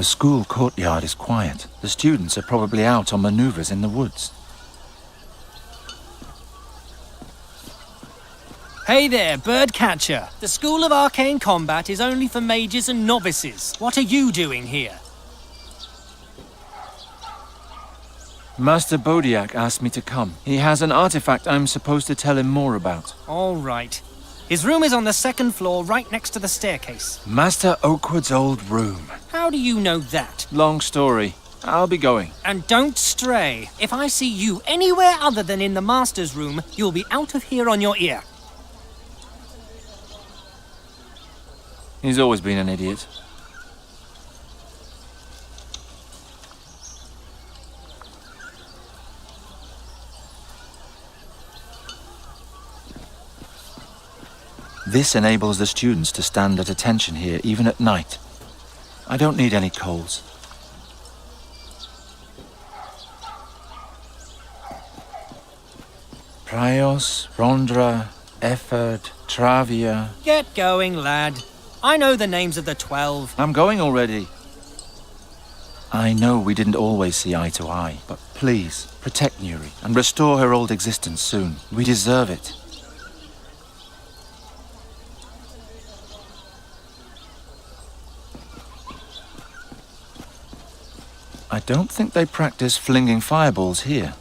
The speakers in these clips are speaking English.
The school courtyard is quiet. The students are probably out on maneuvers in the woods. Hey there, birdcatcher. The School of Arcane Combat is only for mages and novices. What are you doing here? Master Bodiak asked me to come. He has an artifact I'm supposed to tell him more about. All right. His room is on the second floor, right next to the staircase. Master Oakwood's old room. How do you know that? Long story. I'll be going. And don't stray. If I see you anywhere other than in the Master's room, you'll be out of here on your ear. He's always been an idiot. This enables the students to stand at attention here, even at night. I don't need any coals. Prios, Rondra, Efford, Travia... Get going, lad. I know the names of the 12. I'm going already. I know we didn't always see eye to eye, but please, protect Nuri and restore her old existence soon. We deserve it. I don't think they practice flinging fireballs here.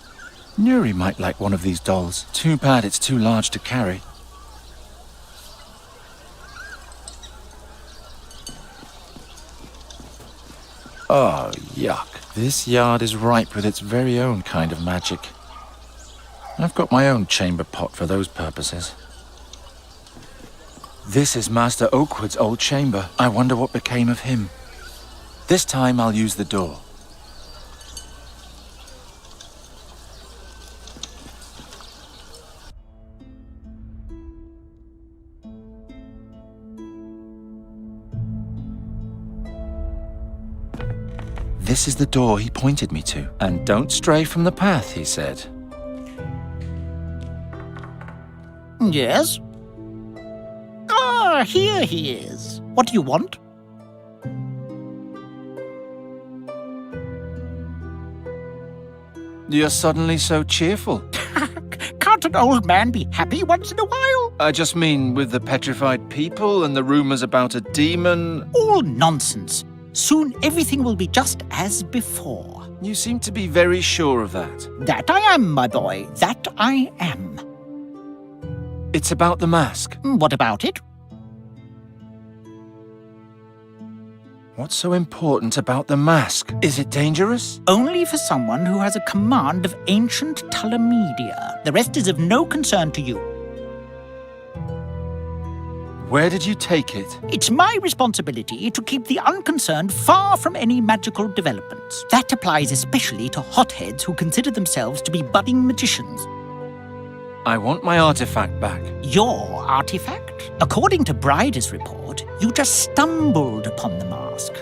Nuri might like one of these dolls. Too bad it's too large to carry. Oh, yuck. This yard is ripe with its very own kind of magic. I've got my own chamber pot for those purposes. This is Master Oakwood's old chamber. I wonder what became of him. This time I'll use the door. This is the door he pointed me to. And don't stray from the path, he said. Yes? Ah, here he is. What do you want? You're suddenly so cheerful. Can't an old man be happy once in a while? I just mean with the petrified people and the rumors about a demon. All nonsense. Soon everything will be just as before. You seem to be very sure of that. That I am, my boy. That I am. It's about the mask. What about it? What's so important about the mask? Is it dangerous? Only for someone who has a command of ancient Talamedia. The rest is of no concern to you. Where did you take it? It's my responsibility to keep the unconcerned far from any magical developments. That applies especially to hotheads who consider themselves to be budding magicians. I want my artifact back. Your artifact? According to Bryder's report, you just stumbled upon the mask.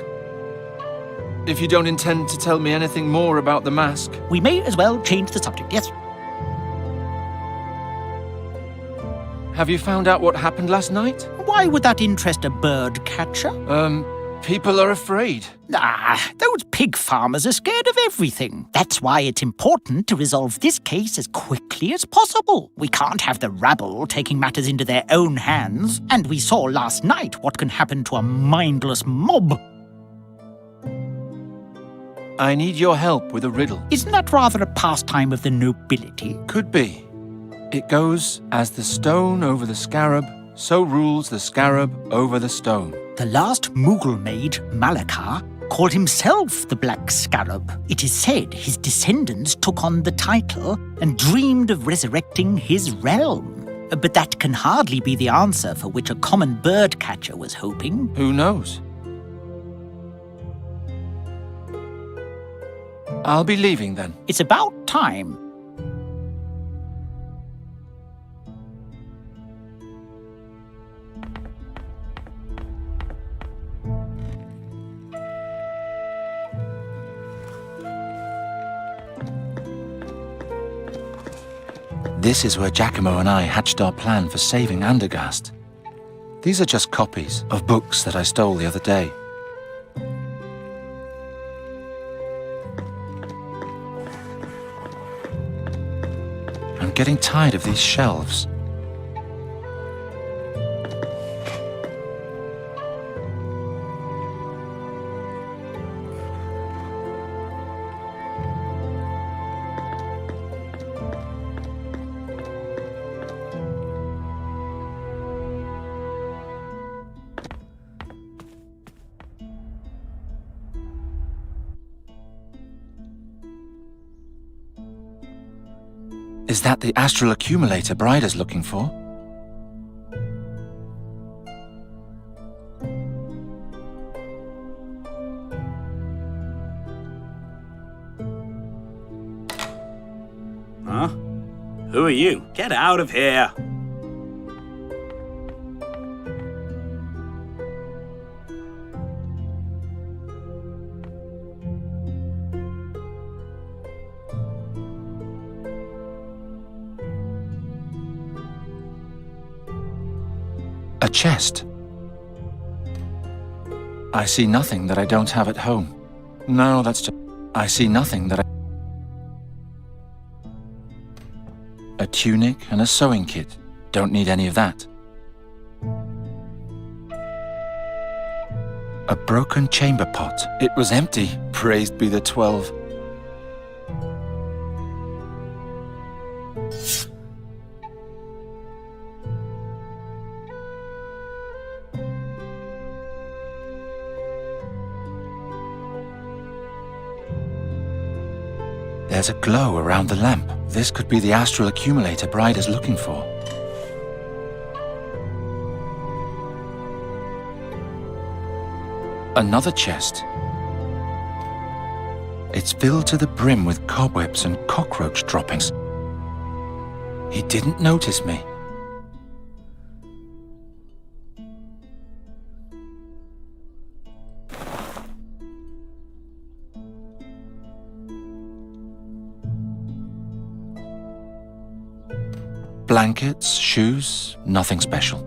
If you don't intend to tell me anything more about the mask... We may as well change the subject, yes? Have you found out what happened last night? Why would that interest a bird catcher? People are afraid. Those pig farmers are scared of everything. That's why it's important to resolve this case as quickly as possible. We can't have the rabble taking matters into their own hands. And we saw last night what can happen to a mindless mob. I need your help with a riddle. Isn't that rather a pastime of the nobility? Could be. It goes, as the stone over the scarab, so rules the scarab over the stone. The last Mughal mage, Malakar, called himself the Black Scarab. It is said his descendants took on the title and dreamed of resurrecting his realm. But that can hardly be the answer for which a common bird catcher was hoping. Who knows? I'll be leaving then. It's about time. This is where Giacomo and I hatched our plan for saving Andergast. These are just copies of books that I stole the other day. getting tired of these shelves. Is that the astral accumulator Bryder's looking for? Huh? Who are you? Get out of here! A chest. I see nothing that I don't have at home. No, that's just... I see nothing that I... A tunic and a sewing kit. Don't need any of that. A broken chamber pot. It was empty. Praised be the 12. There's a glow around the lamp. This could be the astral accumulator Bryder's looking for. Another chest. It's filled to the brim with cobwebs and cockroach droppings. He didn't notice me. Blankets, shoes, nothing special.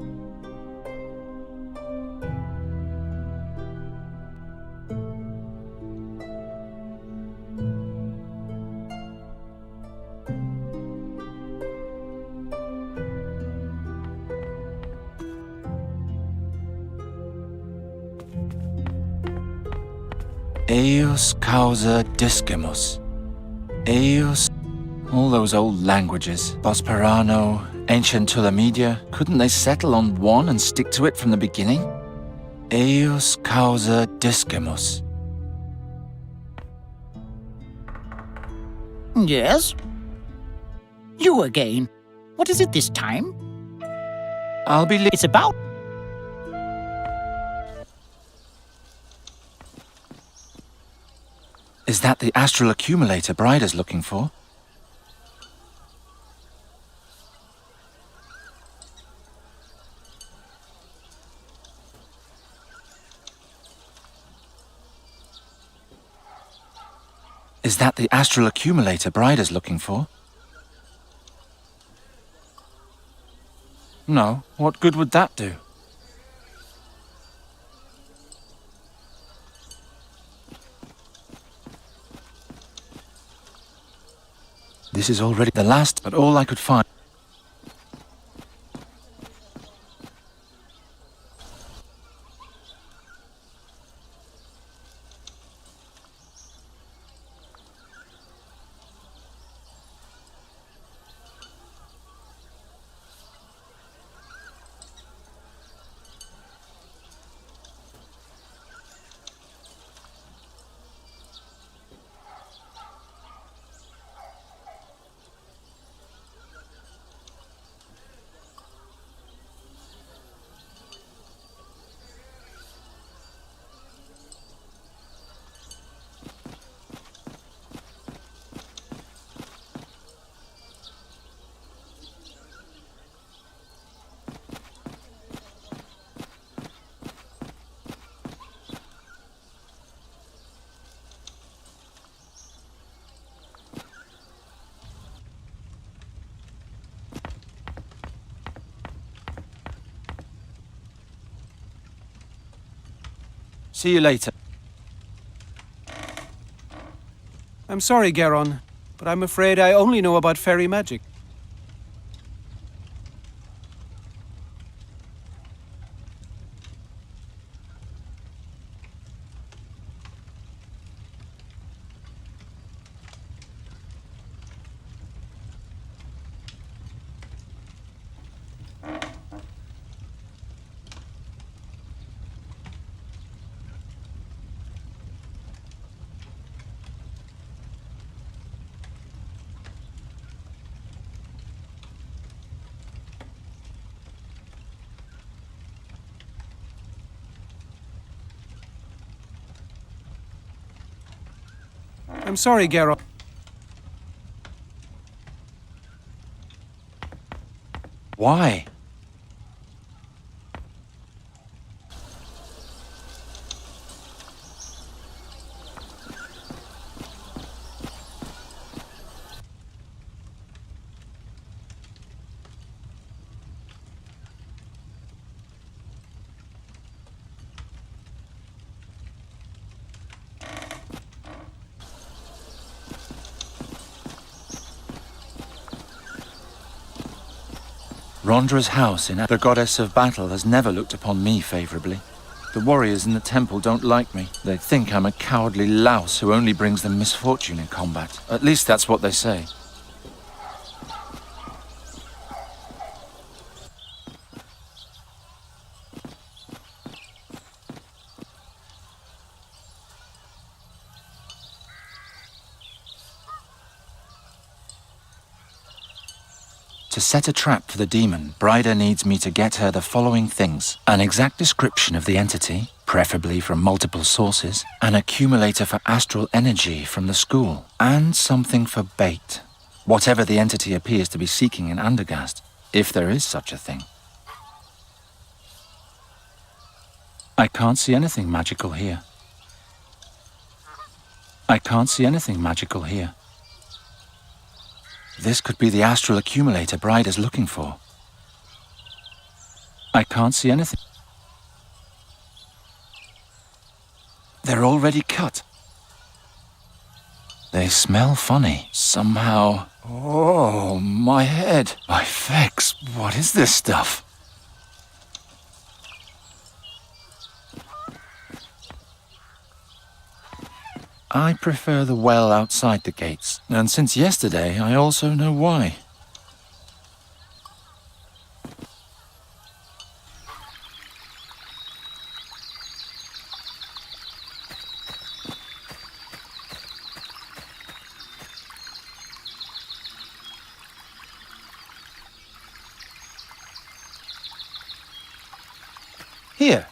Eos causa discimus. Eos... All those old languages. Bosperano, ancient Tulamedia. Couldn't they settle on one and stick to it from the beginning? Eos causa discimus. Yes? You again. What is it this time? I'll be... It's about... Is that the astral accumulator Bryder's looking for? Is that the astral accumulator Bryder's looking for? No, what good would that do? This is already the last, but all I could find. See you later. I'm sorry, Garon, but I'm afraid I only know about fairy magic. I'm sorry, Geralt. Why? Rondra's house in the goddess of battle has never looked upon me favorably. The warriors in the temple don't like me. They think I'm a cowardly louse who only brings them misfortune in combat. At least that's what they say. To set a trap for the demon, Bryda needs me to get her the following things: an exact description of the entity, preferably from multiple sources, an accumulator for astral energy from the school, and something for bait. Whatever the entity appears to be seeking in Andergast, if there is such a thing. I can't see anything magical here. I can't see anything magical here. This could be the astral accumulator Bryda's looking for. I can't see anything. They're already cut. They smell funny. Somehow... Oh, my head. My fex. What is this stuff? I prefer the well outside the gates, and since yesterday I also know why. Here,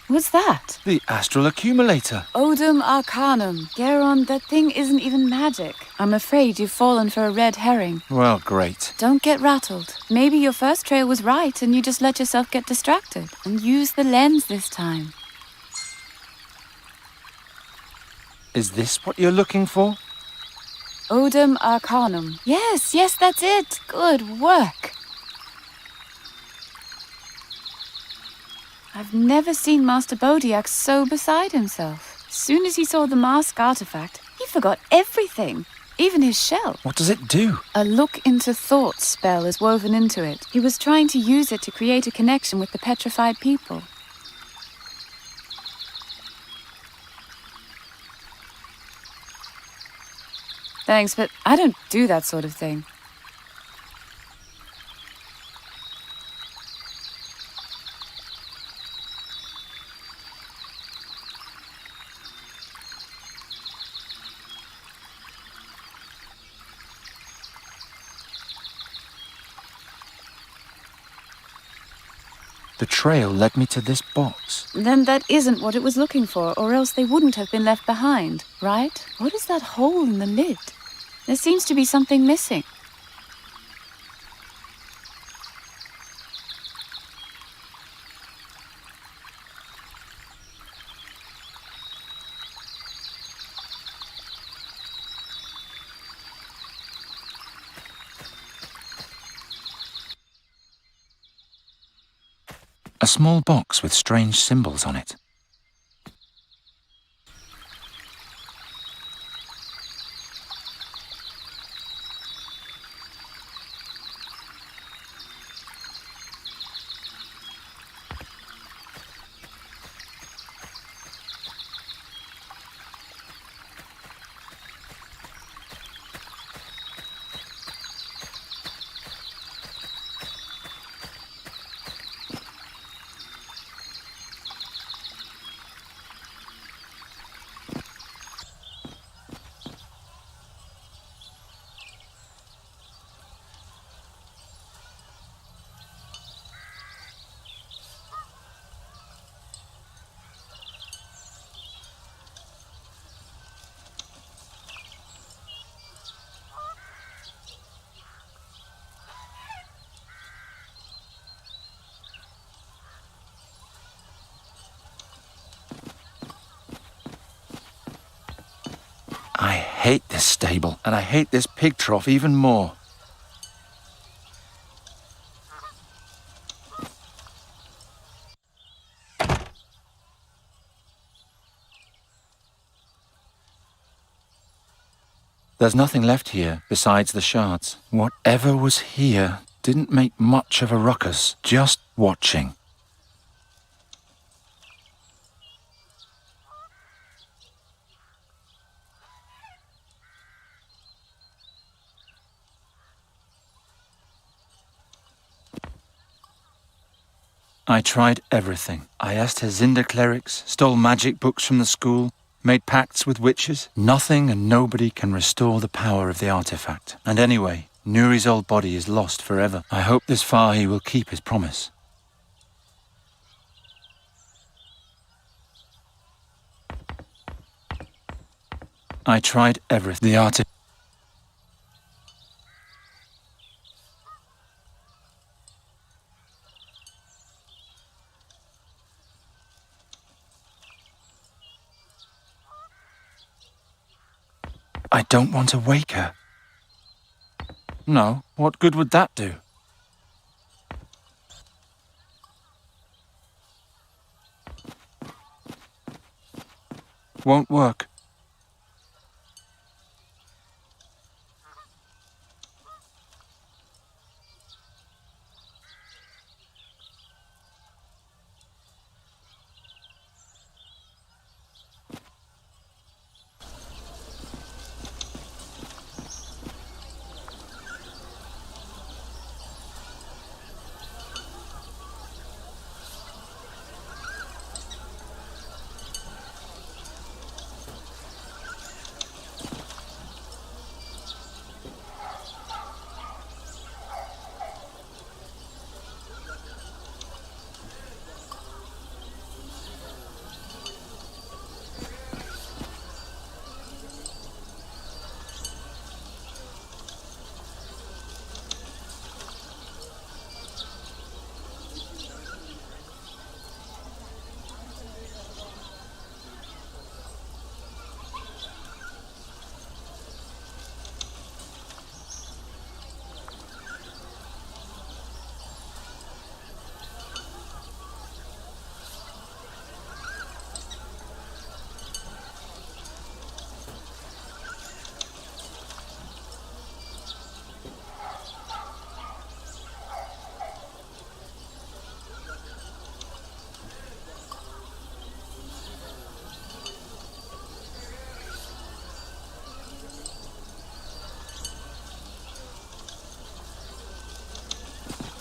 What's that? the astral accumulator. Odum Arcanum. Garon, that thing isn't even magic. I'm afraid you've fallen for a red herring. Well, great. Don't get rattled. Maybe your first trail was right and you just let yourself get distracted. And use the lens this time. Is this what you're looking for? Odum Arcanum. Yes, that's it. Good work. I've never seen Master Bodiac so beside himself. As soon as he saw the mask artifact, he forgot everything, even his shell. What does it do? A look into thought spell is woven into it. He was trying to use it to create a connection with the petrified people. Thanks, but I don't do that sort of thing. The trail led me to this box. Then that isn't what it was looking for, or else they wouldn't have been left behind, right? What is that hole in the lid? There seems to be something missing. A small box with strange symbols on it. hate this stable, and I hate this pig trough even more. There's nothing left here besides the shards. Whatever was here didn't make much of a ruckus, just watching. I tried everything. I asked Hazinda clerics, stole magic books from the school, made pacts with witches. Nothing and nobody can restore the power of the artifact. And anyway, Nuri's old body is lost forever. I hope this Fahi will keep his promise. I tried everything. I don't want to wake her. No, what good would that do? Won't work.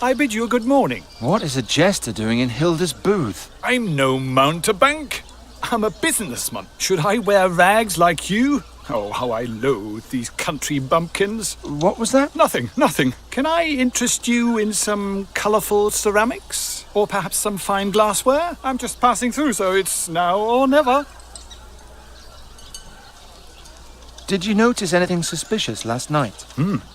I bid you a good morning. What is a jester doing in Hilda's booth? I'm no mountebank. I'm a businessman. Should I wear rags like you? Oh, how I loathe these country bumpkins. What was that? Nothing. Can I interest you in some colourful ceramics? Or perhaps some fine glassware? I'm just passing through, so it's now or never. Did you notice anything suspicious last night?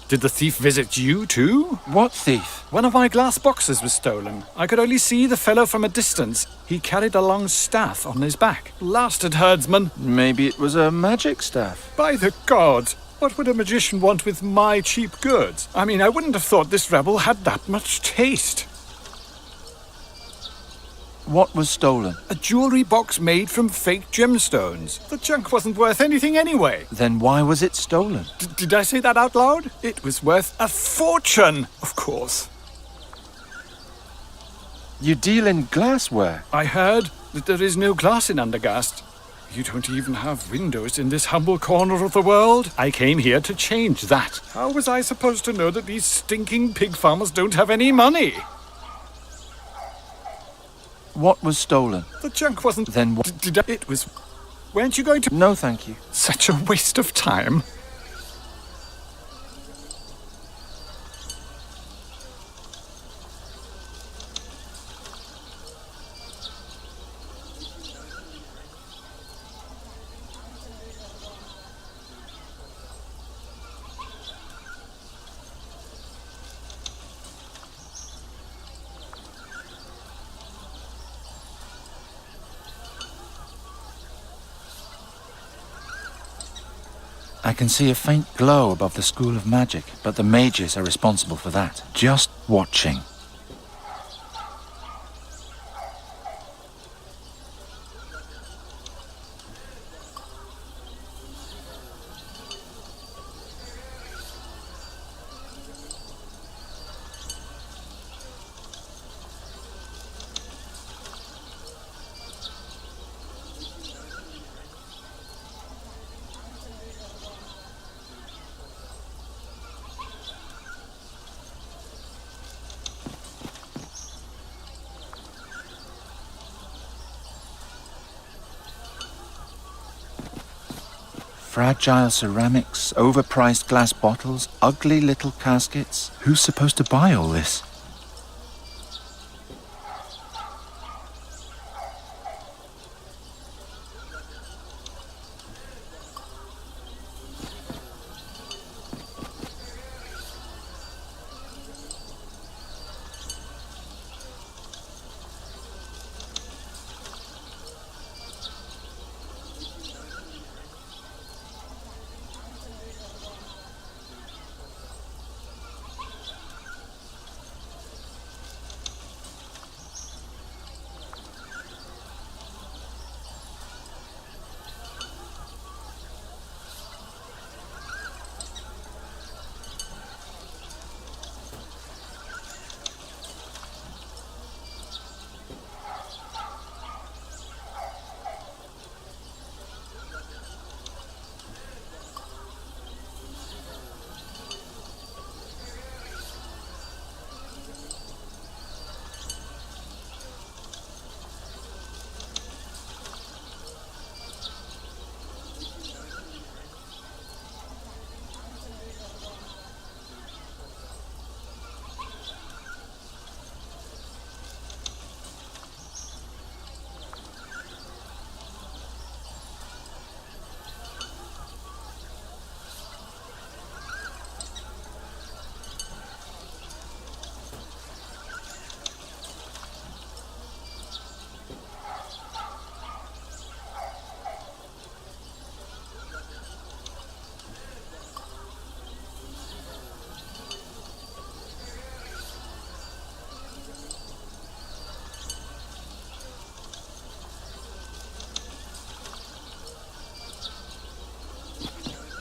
Did the thief visit you too? What thief? One of my glass boxes was stolen. I could only see the fellow from a distance. He carried a long staff on his back. Blasted herdsman. Maybe it was a magic staff. By the gods! What would a magician want with my cheap goods? I mean, I wouldn't have thought this rebel had that much taste. What was stolen? A jewellery box made from fake gemstones. The junk wasn't worth anything anyway. Then why was it stolen? Did I say that out loud? It was worth a fortune, of course. You deal in glassware. I heard that there is no glass in Undergast. You don't even have windows in this humble corner of the world. I came here to change that. How was I supposed to know that these stinking pig farmers don't have any money? What was stolen? The junk wasn't... Then what? It was... Weren't you going to... No, thank you. Such a waste of time. I can see a faint glow above the School of Magic, but the mages are responsible for that. Just watching. Fragile ceramics, overpriced glass bottles, ugly little caskets. Who's supposed to buy all this?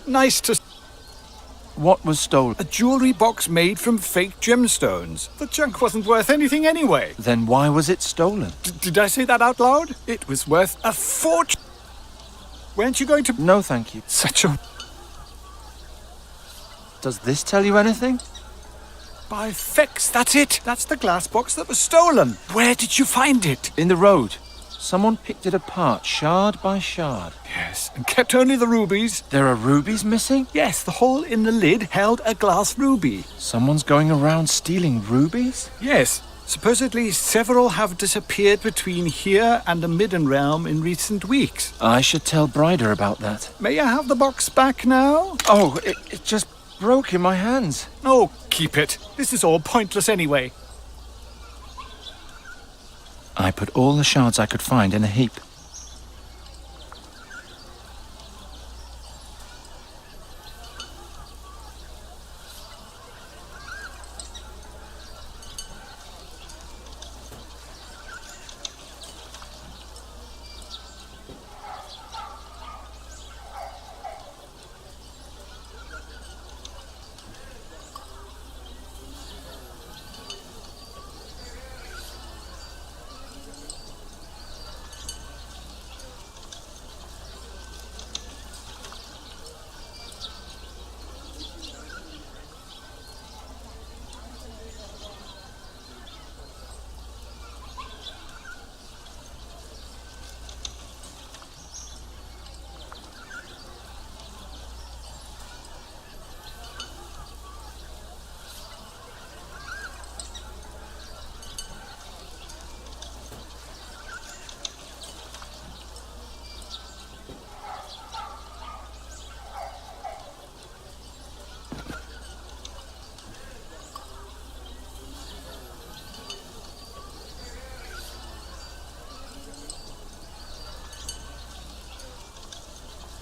Nice to... What was stolen? A jewelry box made from fake gemstones. The junk wasn't worth anything anyway. Then why was it stolen? Did I say that out loud? It was worth a fortune. Weren't you going to... No, thank you. Such a... Does this tell you anything? By fex, that's it. That's the glass box that was stolen. Where did you find it? In the road. Someone picked it apart, shard by shard. Yes, and kept only the rubies. There are rubies missing? Yes, the hole in the lid held a glass ruby. Someone's going around stealing rubies? Yes. Supposedly, several have disappeared between here and the Midden Realm in recent weeks. I should tell Bryder about that. May I have the box back now? Oh, it just broke in my hands. Oh, keep it. This is all pointless anyway. I put all the shards I could find in a heap.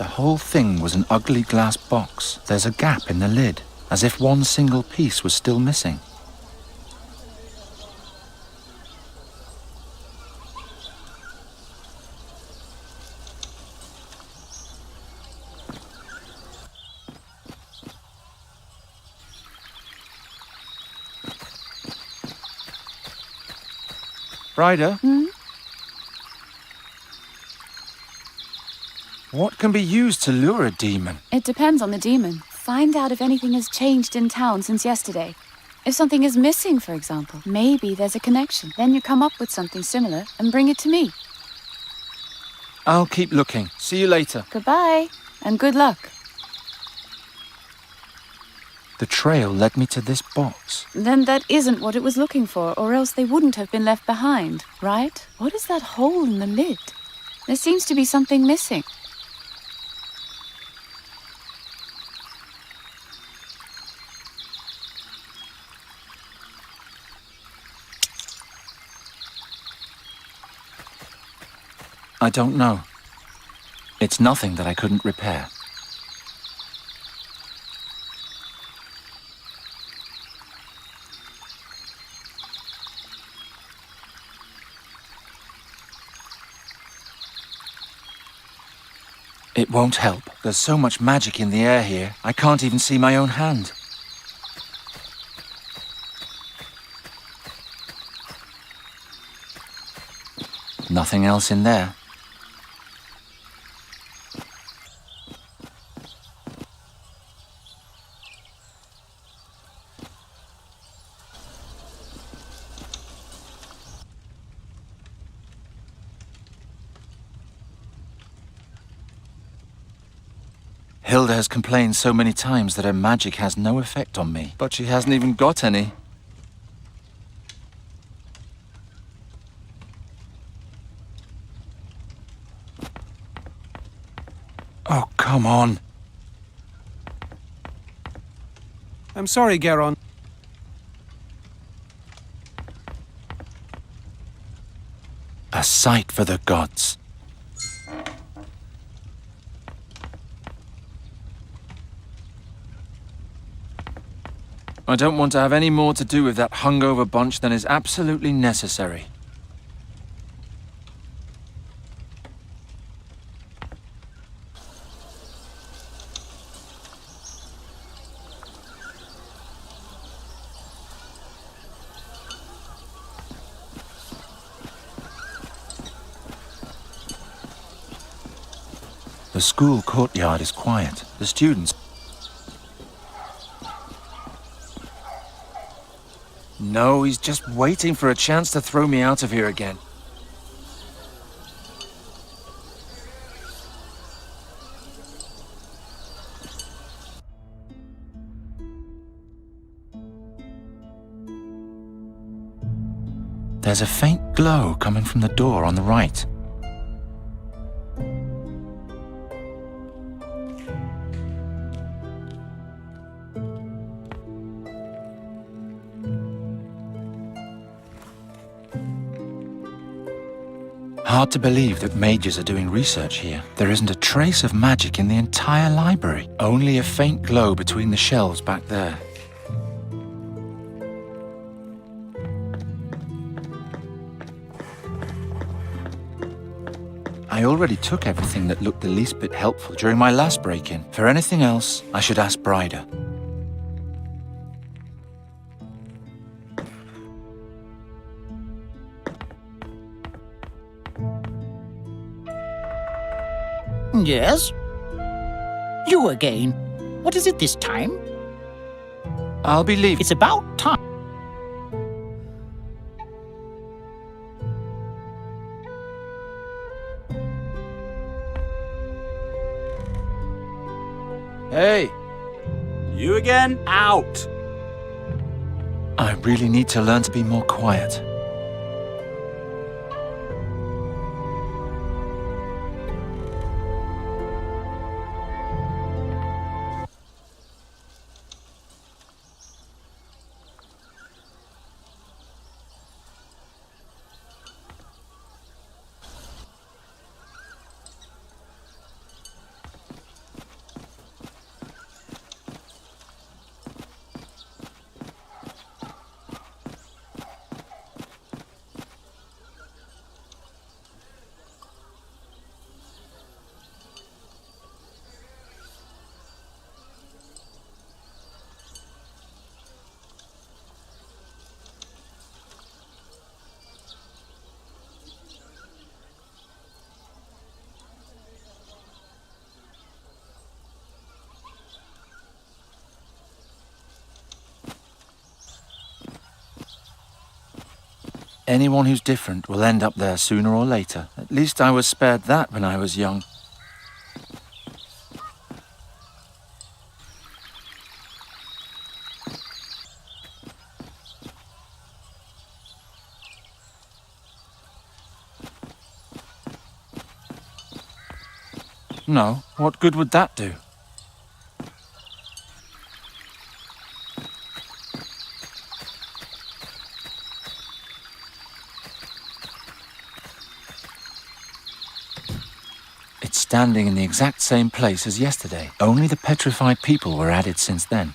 The whole thing was an ugly glass box. There's a gap in the lid, as if one single piece was still missing. Ryder? What can be used to lure a demon? It depends on the demon. Find out if anything has changed in town since yesterday. If something is missing, for example, maybe there's a connection. Then you come up with something similar and bring it to me. I'll keep looking. See you later. Goodbye, and good luck. The trail led me to this box. Then that isn't what it was looking for, or else they wouldn't have been left behind, right? What is that hole in the lid? There seems to be something missing. I don't know. It's nothing that I couldn't repair. It won't help. There's so much magic in the air here, I can't even see my own hand. Nothing else in there. Hilda has complained so many times that her magic has no effect on me, but she hasn't even got any. Oh, come on. I'm sorry, Garon. A sight for the gods. I don't want to have any more to do with that hungover bunch than is absolutely necessary. The school courtyard is quiet. The students... No, he's just waiting for a chance to throw me out of here again. There's a faint glow coming from the door on the right. Hard to believe that mages are doing research here. There isn't a trace of magic in the entire library. Only a faint glow between the shelves back there. I already took everything that looked the least bit helpful during my last break-in. For anything else, I should ask Bryder. Yes? You again. What is it this time? I'll be leaving. It's about time. Hey! You again? Out! I really need to learn to be more quiet. Anyone who's different will end up there sooner or later. At least I was spared that when I was young. No, what good would that do? It's standing in the exact same place as yesterday. Only the petrified people were added since then.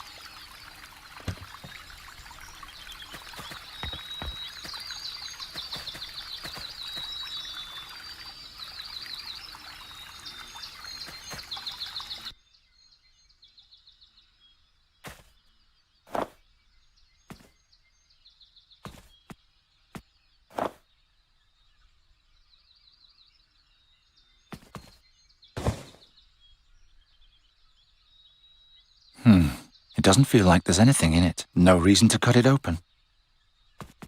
It doesn't feel like there's anything in it. No reason to cut it open.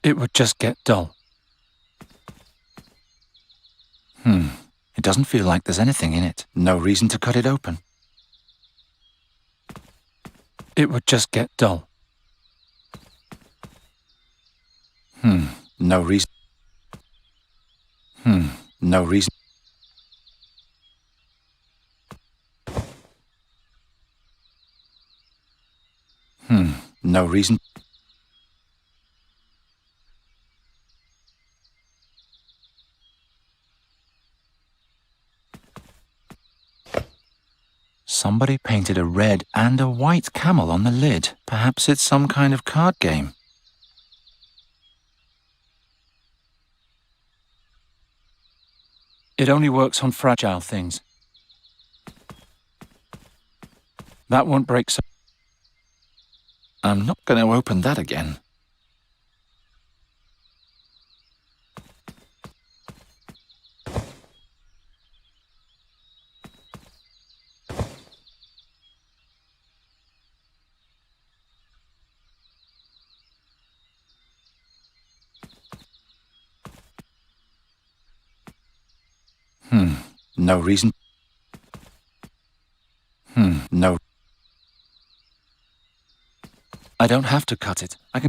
It would just get dull. It doesn't feel like there's anything in it. No reason to cut it open. It would just get dull. No reason. No reason. No reason. Somebody painted a red and a white camel on the lid. Perhaps it's some kind of card game. It only works on fragile things. That won't break so... I'm not going to open that again. No reason. No. I don't have to cut it. I can...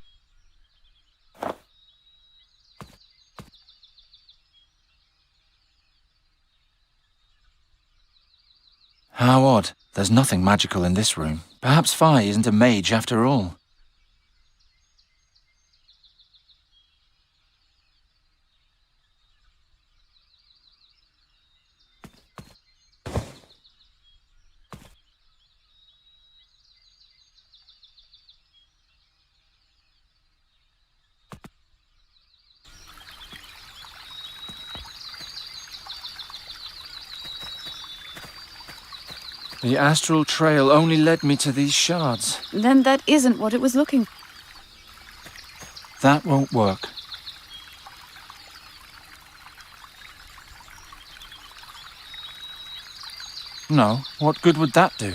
How odd. There's nothing magical in this room. Perhaps Fi isn't a mage after all. The astral trail only led me to these shards. Then that isn't what it was looking for. That won't work. No, what good would that do?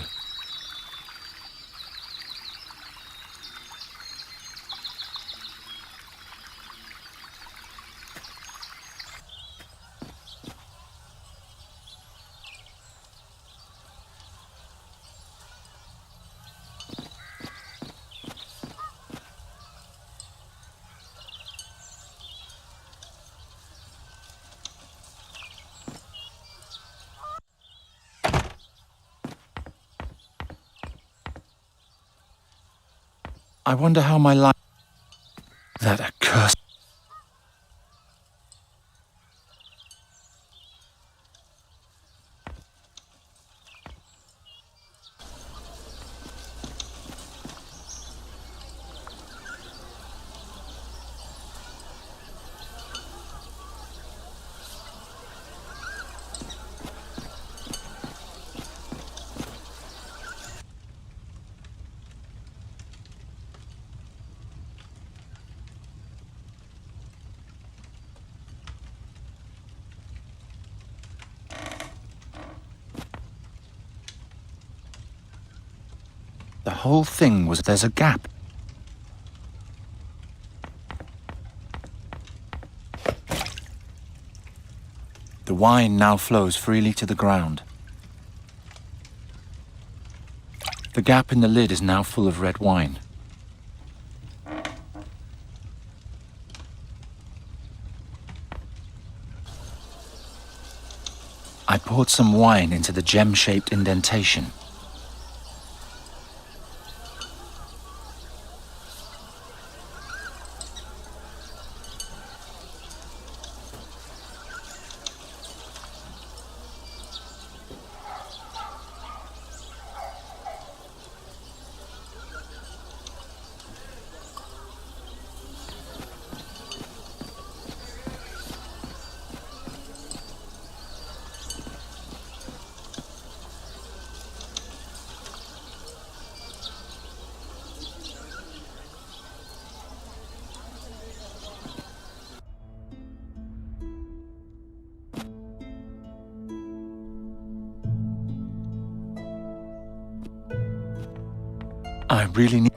I wonder how my life... That accursed... The whole thing was there's a gap. wine now flows freely to the ground. The gap in the lid is now full of red wine. I poured some wine into the gem-shaped indentation. I really need...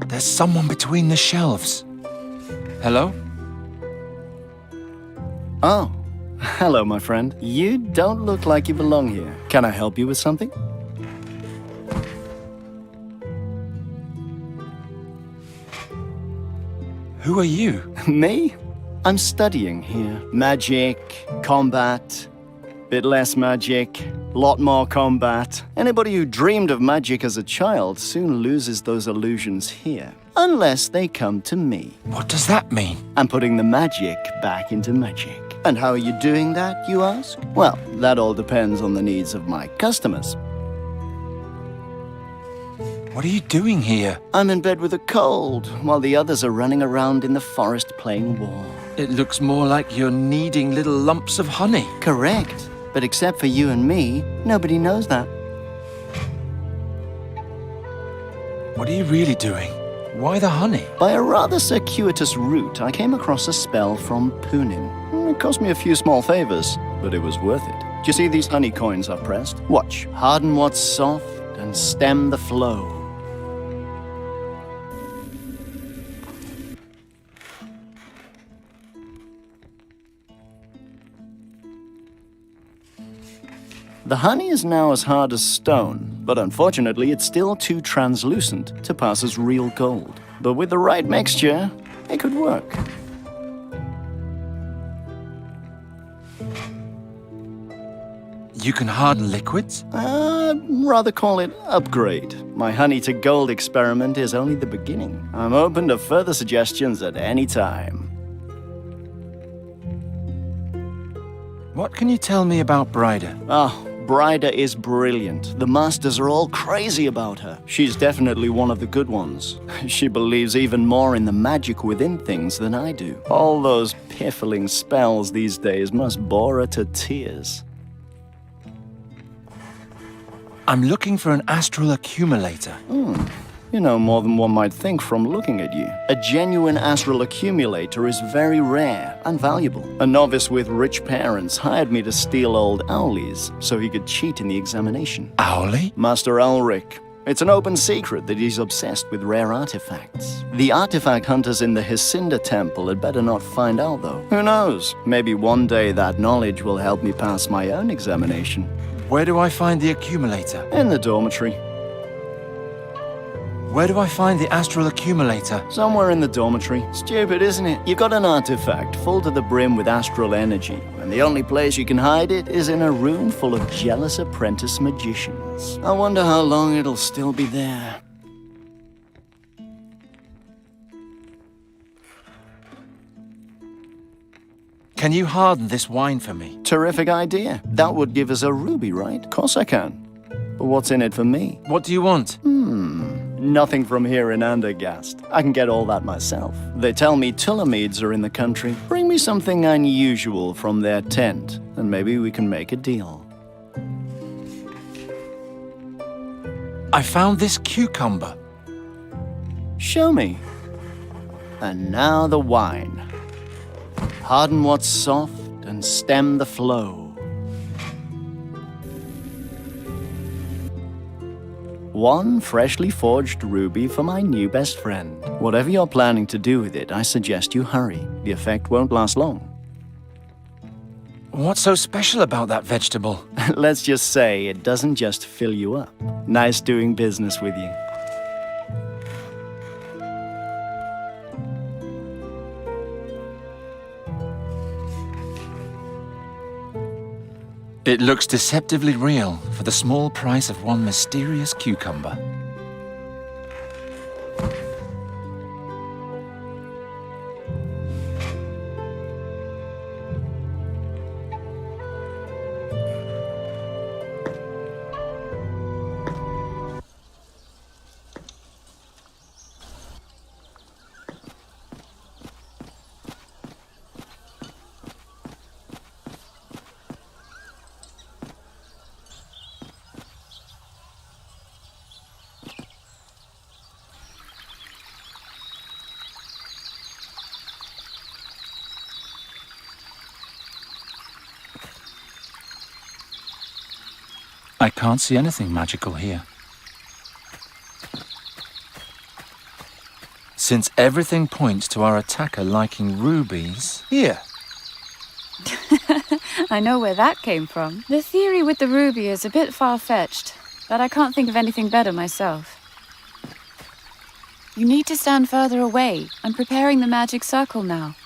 There's someone between the shelves. Hello? Oh, hello, my friend. You don't look like you belong here. Can I help you with something? Who are you? Me? I'm studying here. Magic, combat, bit less magic, lot more combat. Anybody who dreamed of magic as a child soon loses those illusions here. Unless they come to me. What does that mean? I'm putting the magic back into magic. And how are you doing that, you ask? Well, that all depends on the needs of my customers. What are you doing here? I'm in bed with a cold, while the others are running around in the forest playing war. It looks more like you're kneading little lumps of honey. Correct. But except for you and me, nobody knows that. What are you really doing? Why the honey? By a rather circuitous route, I came across a spell from Punim. It cost me a few small favors, but it was worth it. Do you see these honey coins I've pressed? Watch. Harden what's soft and stem the flow. The honey is now as hard as stone, but unfortunately it's still too translucent to pass as real gold. But with the right mixture, it could work. You can harden liquids? Rather call it upgrade. My honey to gold experiment is only the beginning. I'm open to further suggestions at any time. What can you tell me about Bryda? Oh, Bryda is brilliant. The masters are all crazy about her. She's definitely one of the good ones. She believes even more in the magic within things than I do. All those piffling spells these days must bore her to tears. I'm looking for an astral accumulator. You know more than one might think from looking at you. A genuine astral accumulator is very rare and valuable. A novice with rich parents hired me to steal old Owley's so he could cheat in the examination. Owley? Master Elric. It's an open secret that he's obsessed with rare artifacts. The artifact hunters in the Hycinda Temple had better not find out, though. Who knows? Maybe one day that knowledge will help me pass my own examination. Where do I find the accumulator? In the dormitory. Where do I find the astral accumulator? Somewhere in the dormitory. Stupid, isn't it? You've got an artifact full to the brim with astral energy, and the only place you can hide it is in a room full of jealous apprentice magicians. I wonder how long it'll still be there. Can you harden this wine for me? Terrific idea. That would give us a ruby, right? Of course I can. But what's in it for me? What do you want? Nothing from here in Andergast. I can get all that myself. They tell me Tulamides are in the country. Bring me something unusual from their tent, and maybe we can make a deal. I found this cucumber. Show me. And now the wine. Harden what's soft and stem the flow. One freshly forged ruby for my new best friend. Whatever you're planning to do with it, I suggest you hurry. The effect won't last long. What's so special about that vegetable? Let's just say it doesn't just fill you up. Nice doing business with you. It looks deceptively real for the small price of one mysterious cucumber. I can't see anything magical here. Since everything points to our attacker liking rubies... Here! I know where that came from. The theory with the ruby is a bit far-fetched, but I can't think of anything better myself. You need to stand further away. I'm preparing the magic circle now.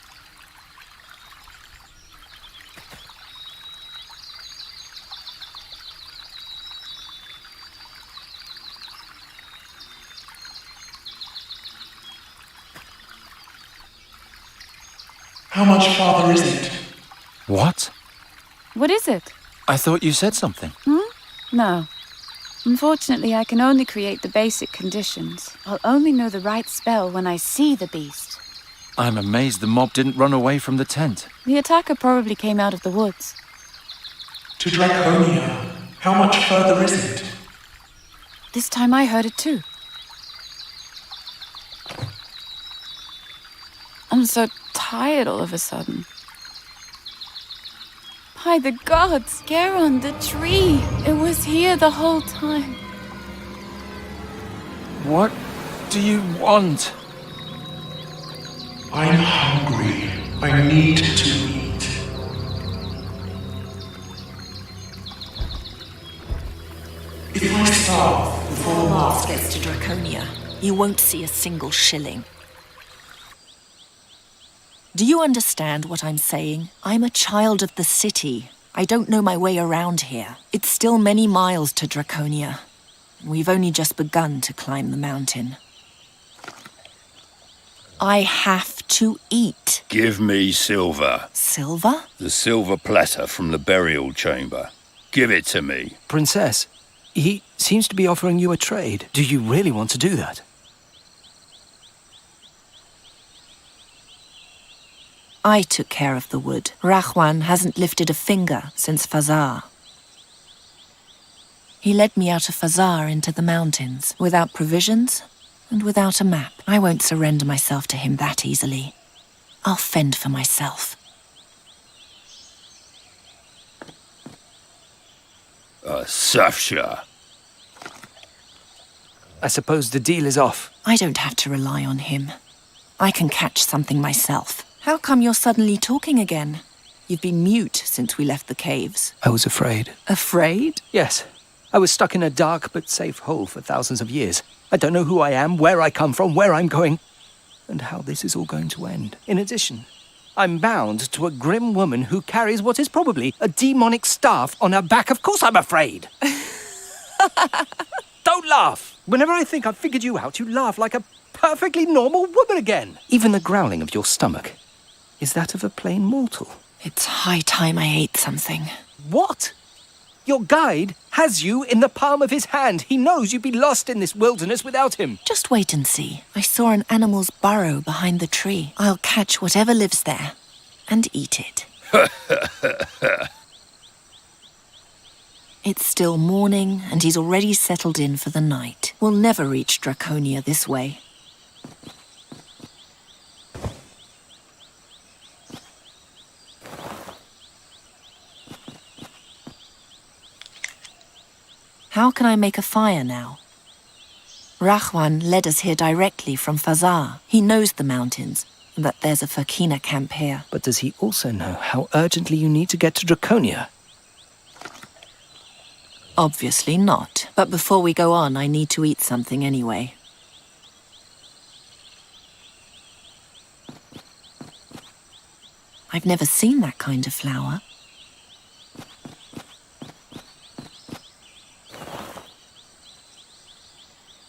How much farther is it? What? What is it? I thought you said something. No. Unfortunately, I can only create the basic conditions. I'll only know the right spell when I see the beast. I'm amazed the mob didn't run away from the tent. The attacker probably came out of the woods. To Draconia. How much further is it? This time I heard it too. I'm so tired all of a sudden. By the gods, Garon, the tree! It was here the whole time. What do you want? I'm hungry. I need to eat. If I starve before the Mars gets to Draconia, you won't see a single shilling. Do you understand what I'm saying? I'm a child of the city. I don't know my way around here. It's still many miles to Draconia. We've only just begun to climb the mountain. I have to eat. Give me silver. Silver? The silver platter from the burial chamber. Give it to me. Princess, he seems to be offering you a trade. Do you really want to do that? I took care of the wood. Rahwan hasn't lifted a finger since Fazar. He led me out of Fazar into the mountains, without provisions and without a map. I won't surrender myself to him that easily. I'll fend for myself. Safsha. I suppose the deal is off. I don't have to rely on him. I can catch something myself. How come you're suddenly talking again? You've been mute since we left the caves. I was afraid. Afraid? Yes. I was stuck in a dark but safe hole for thousands of years. I don't know who I am, where I come from, where I'm going, and how this is all going to end. In addition, I'm bound to a grim woman who carries what is probably a demonic staff on her back. Of course I'm afraid. Don't laugh. Whenever I think I've figured you out, you laugh like a perfectly normal woman again. Even the growling of your stomach is that of a plain mortal. It's high time I ate something. What? Your guide has you in the palm of his hand. He knows you'd be lost in this wilderness without him. Just wait and see. I saw an animal's burrow behind the tree. I'll catch whatever lives there and eat it. It's still morning, and he's already settled in for the night. We'll never reach Draconia this way. How can I make a fire now? Rahwan led us here directly from Fazar. He knows the mountains, and that there's a Fakina camp here. But does he also know how urgently you need to get to Draconia? Obviously not. But before we go on, I need to eat something anyway. I've never seen that kind of flower.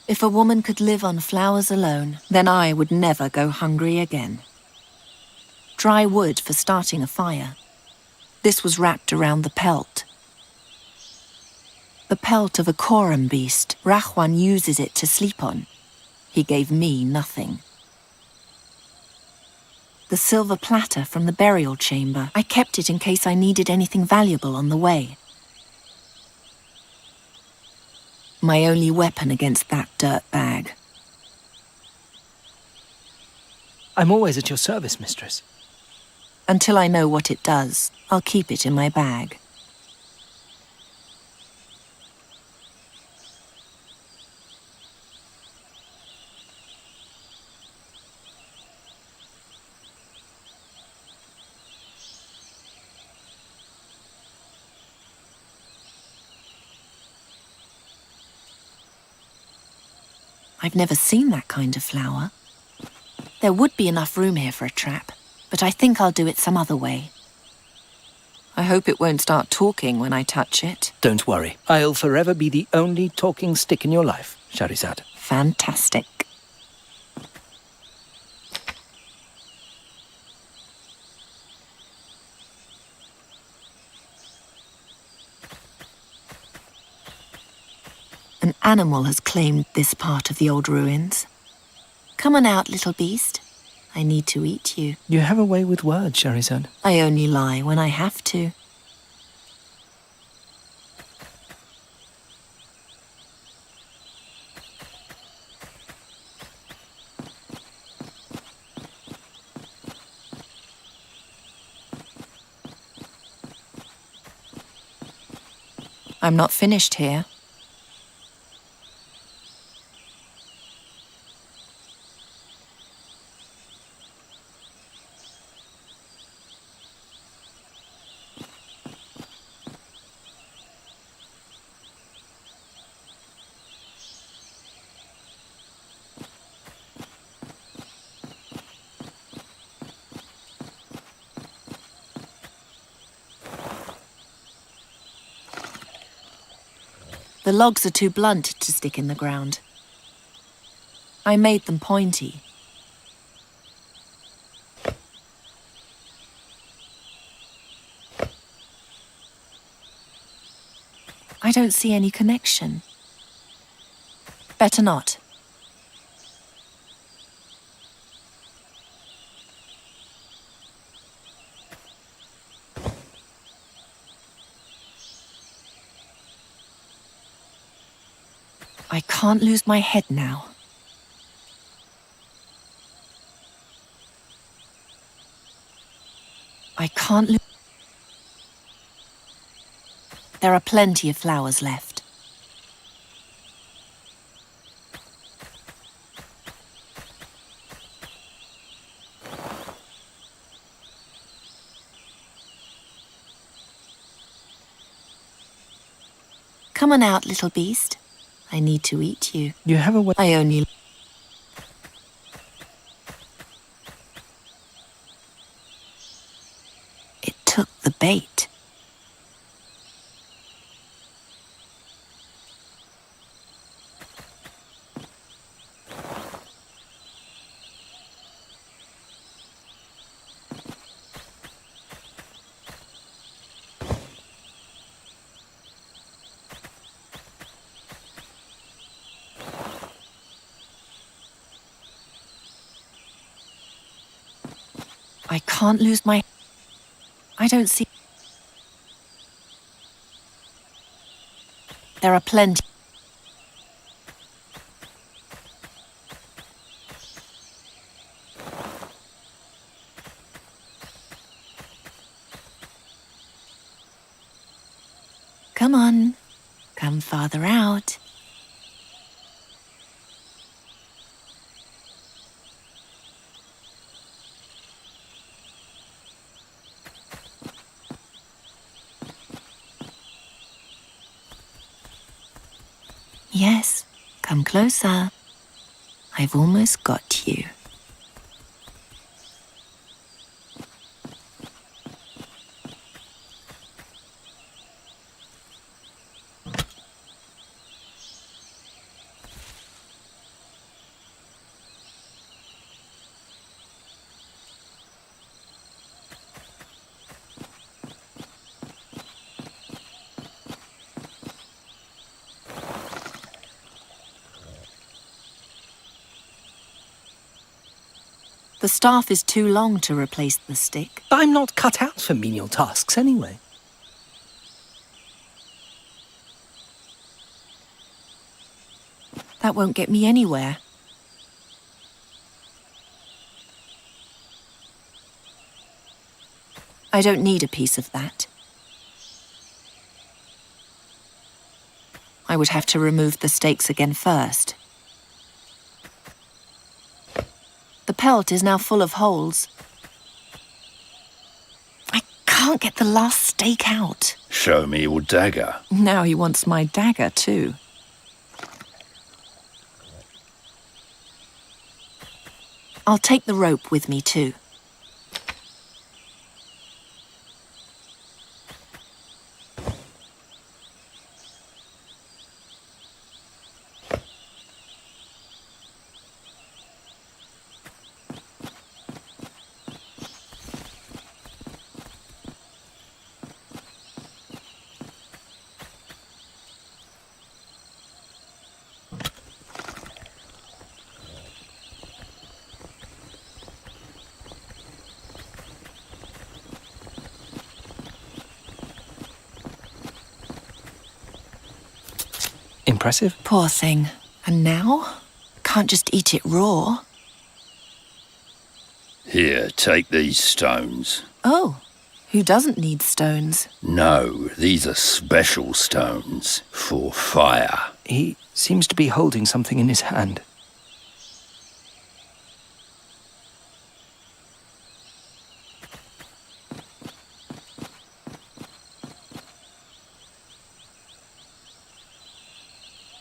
If a woman could live on flowers alone, then I would never go hungry again. Dry wood for starting a fire. This was wrapped around the pelt. The pelt of a Koram beast. Rahwan uses it to sleep on. He gave me nothing. The silver platter from the burial chamber. I kept it in case I needed anything valuable on the way. My only weapon against that dirt bag. I'm always at your service, mistress. Until I know what it does, I'll keep it in my bag. I've never seen that kind of flower. There would be enough room here for a trap, but I think I'll do it some other way. I hope it won't start talking when I touch it. Don't worry. I'll forever be the only talking stick in your life, Shahrazad. Fantastic. An animal has claimed this part of the old ruins. Come on out, little beast. I need to eat you. You have a way with words, Shahrazad. I only lie when I have to. I'm not finished here. The logs are too blunt to stick in the ground. I made them pointy. I don't see any connection. Better not. I can't lose my head now. I can't lose... There are plenty of flowers left. Come on out, little beast. I need to eat you. You have a way... I only... It took the bait. I can't lose my... I don't see... There are plenty... Come on. Come farther out. Yes, come closer. I've almost got you. The staff is too long to replace the stick. I'm not cut out for menial tasks anyway. That won't get me anywhere. I don't need a piece of that. I would have to remove the stakes again first. The pelt is now full of holes. I can't get the last stake out. Show me your dagger. Now he wants my dagger too. I'll take the rope with me too. Impressive. Poor thing. And now? Can't just eat it raw. Here, take these stones. Oh, who doesn't need stones? No, these are special stones for fire. He seems to be holding something in his hand.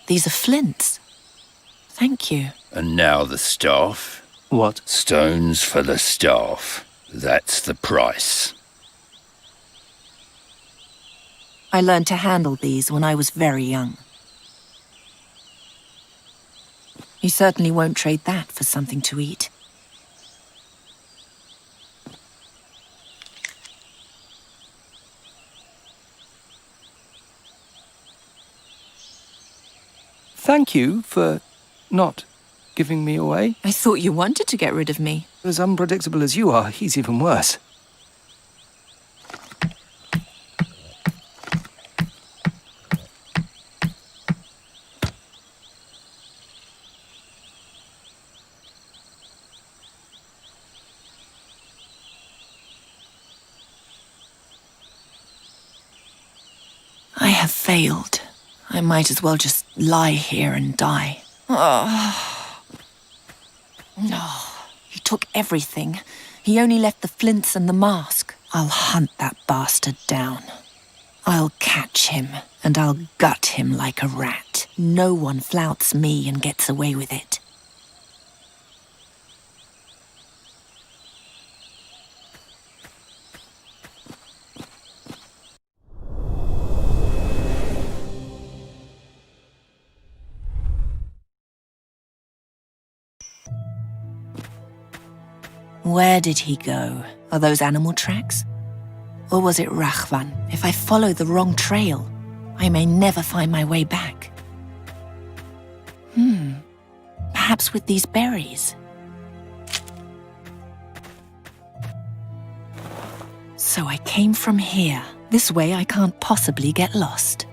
These are flints. Thank you. And now the staff. What? Stones for the staff. That's the price. I learned to handle these when I was very young. You certainly won't trade that for something to eat. Thank you for not giving me away. I thought you wanted to get rid of me. As unpredictable as you are, he's even worse. I have failed. I might as well just lie here and die. Oh. No. He took everything. He only left the flints and the mask. I'll hunt that bastard down. I'll catch him, and I'll gut him like a rat. No one flouts me and gets away with it. Where did he go? Are those animal tracks? Or was it Rachvan? If I follow the wrong trail, I may never find my way back. Perhaps with these berries. So I came from here. This way I can't possibly get lost.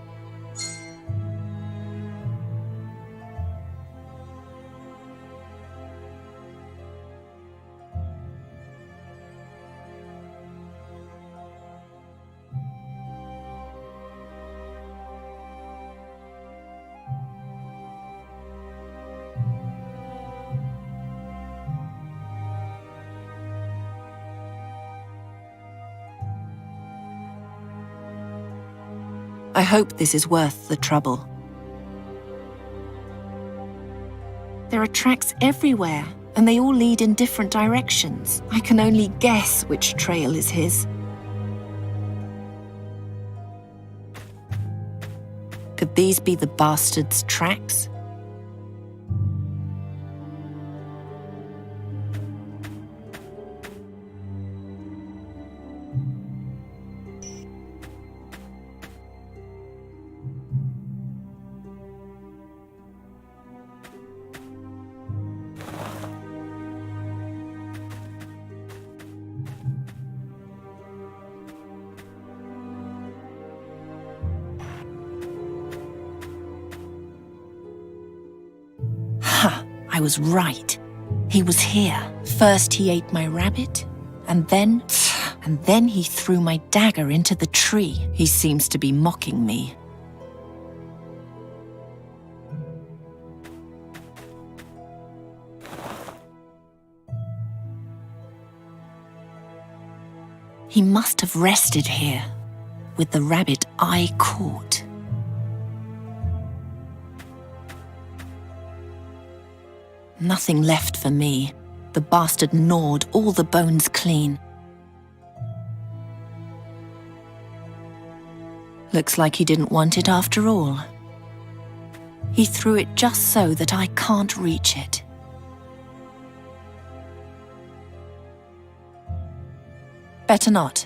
I hope this is worth the trouble. There are tracks everywhere, and they all lead in different directions. I can only guess which trail is his. Could these be the bastard's tracks? I was right. He was here. First he ate my rabbit, and then he threw my dagger into the tree. He seems to be mocking me. He must have rested here, with the rabbit I caught. Nothing left for me. The bastard gnawed all the bones clean. Looks like he didn't want it after all. He threw it just so that I can't reach it. Better not.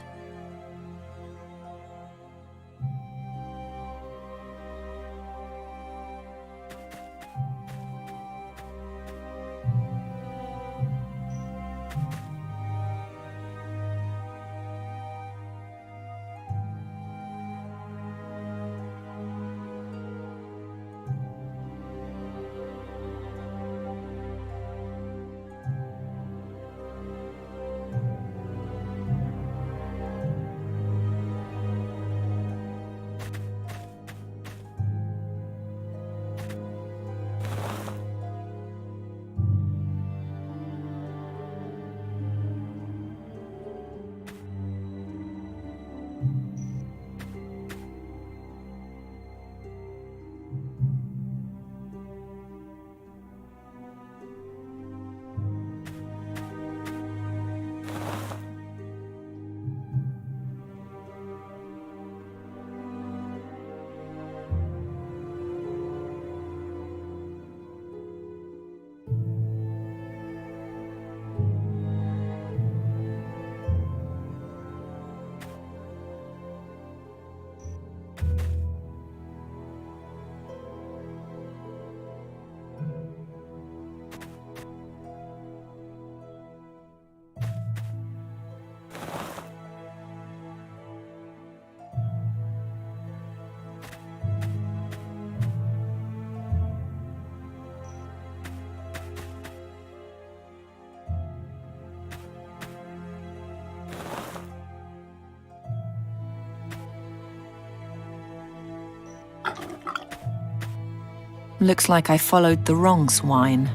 Looks like I followed the wrong swine.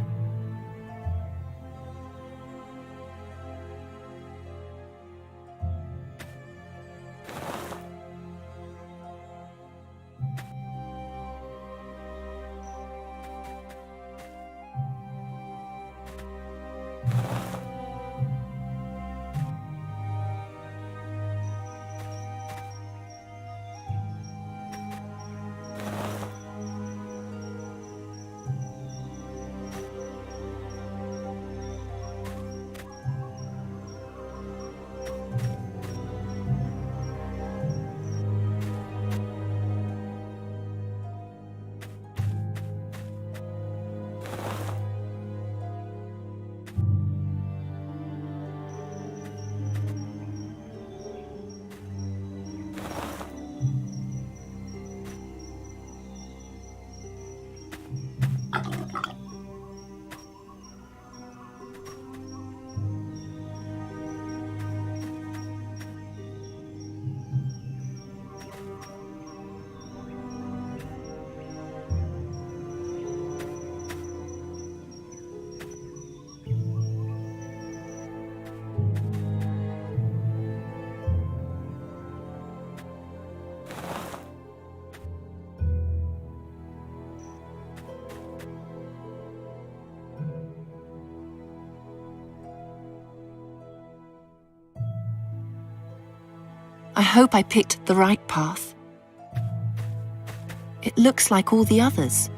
I hope I picked the right path. It looks like all the others.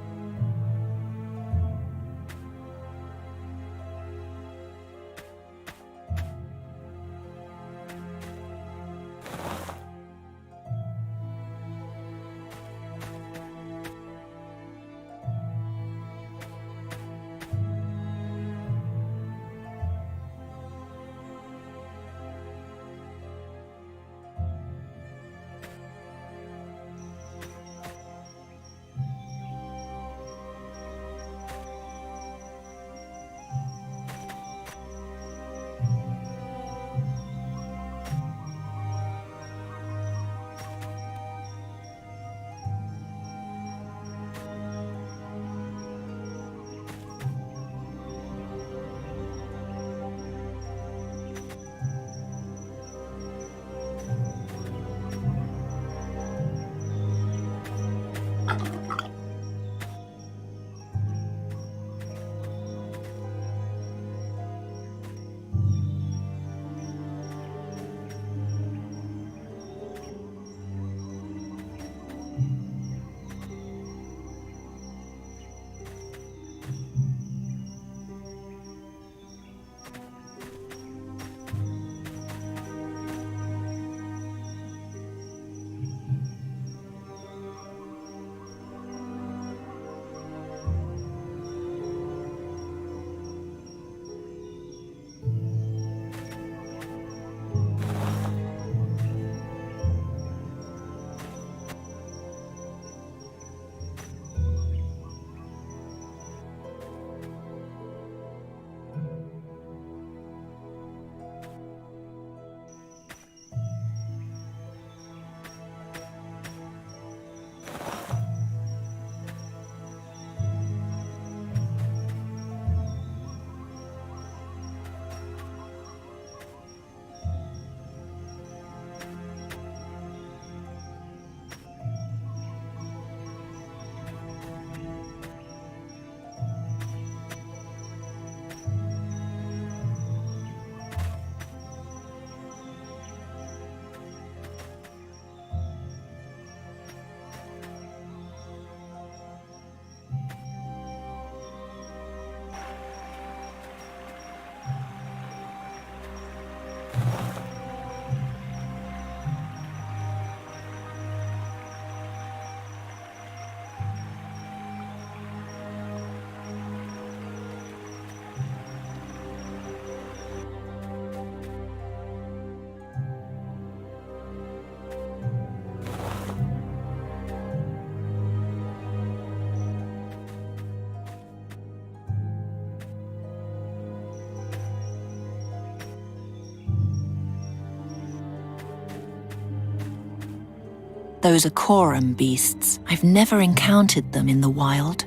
Those are quorum beasts. I've never encountered them in the wild.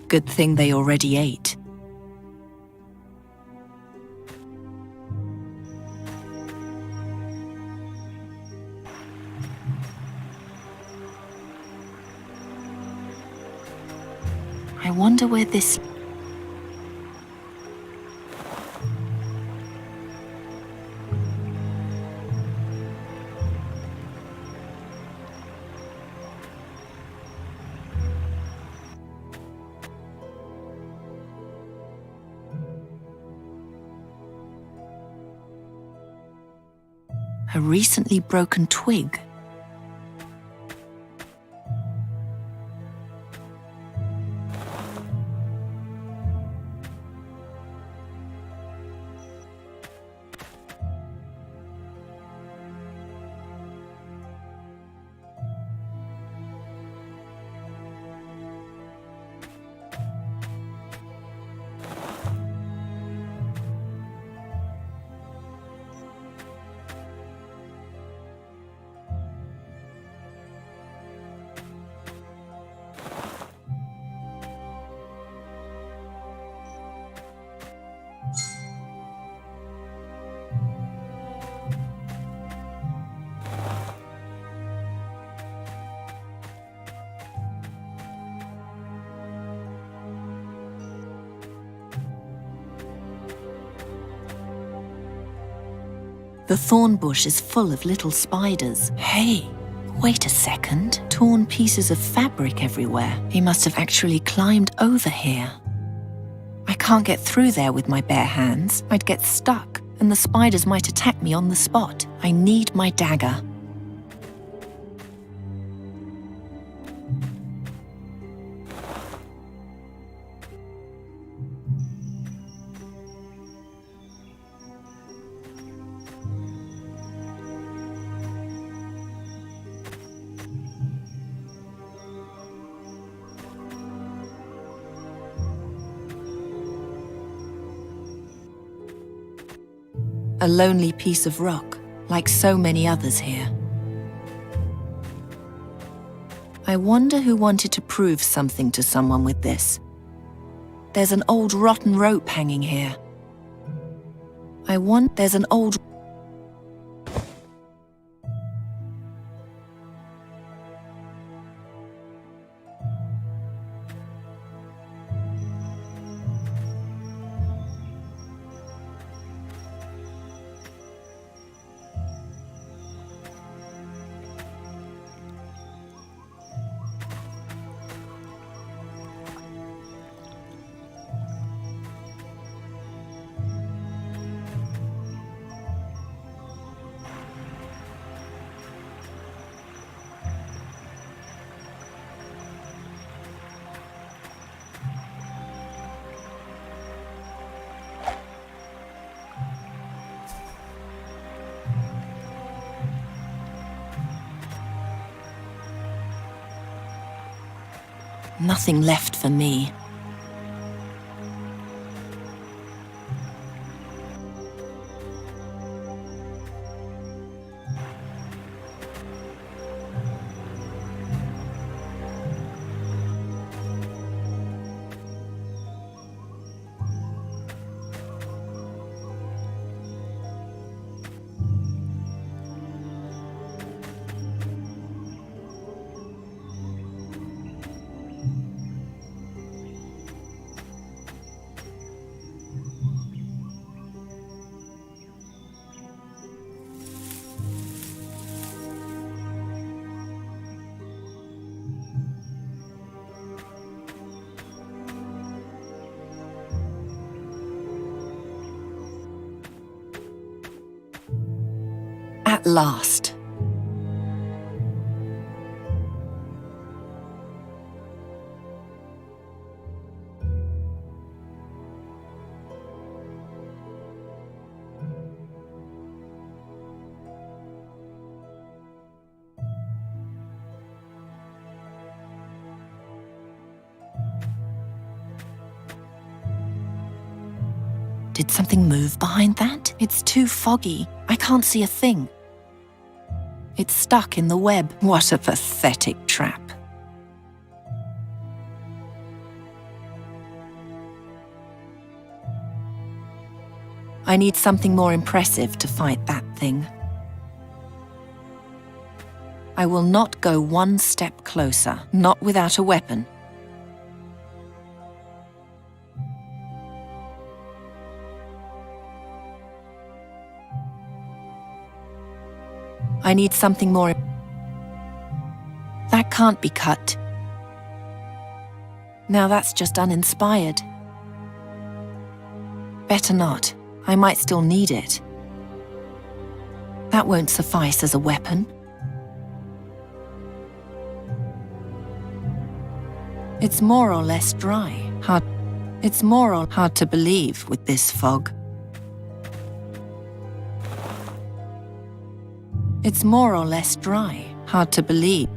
Good thing they already ate. I wonder where this... A recently broken twig. The thorn bush is full of little spiders. Hey, wait a second. Torn pieces of fabric everywhere. He must have actually climbed over here. I can't get through there with my bare hands. I'd get stuck, and the spiders might attack me on the spot. I need my dagger. A lonely piece of rock, like so many others here. I wonder who wanted to prove something to someone with this. There's an old rotten rope hanging here. There's an old... Nothing left for me. At last. Did something move behind that? It's too foggy. I can't see a thing. It's stuck in the web. What a pathetic trap. I need something more impressive to fight that thing. I will not go one step closer, not without a weapon. I need something more... That can't be cut. Now that's just uninspired. Better not. I might still need it. That won't suffice as a weapon. It's more or less dry. It's more or hard to believe with this fog. It's more or less dry. Hard to believe.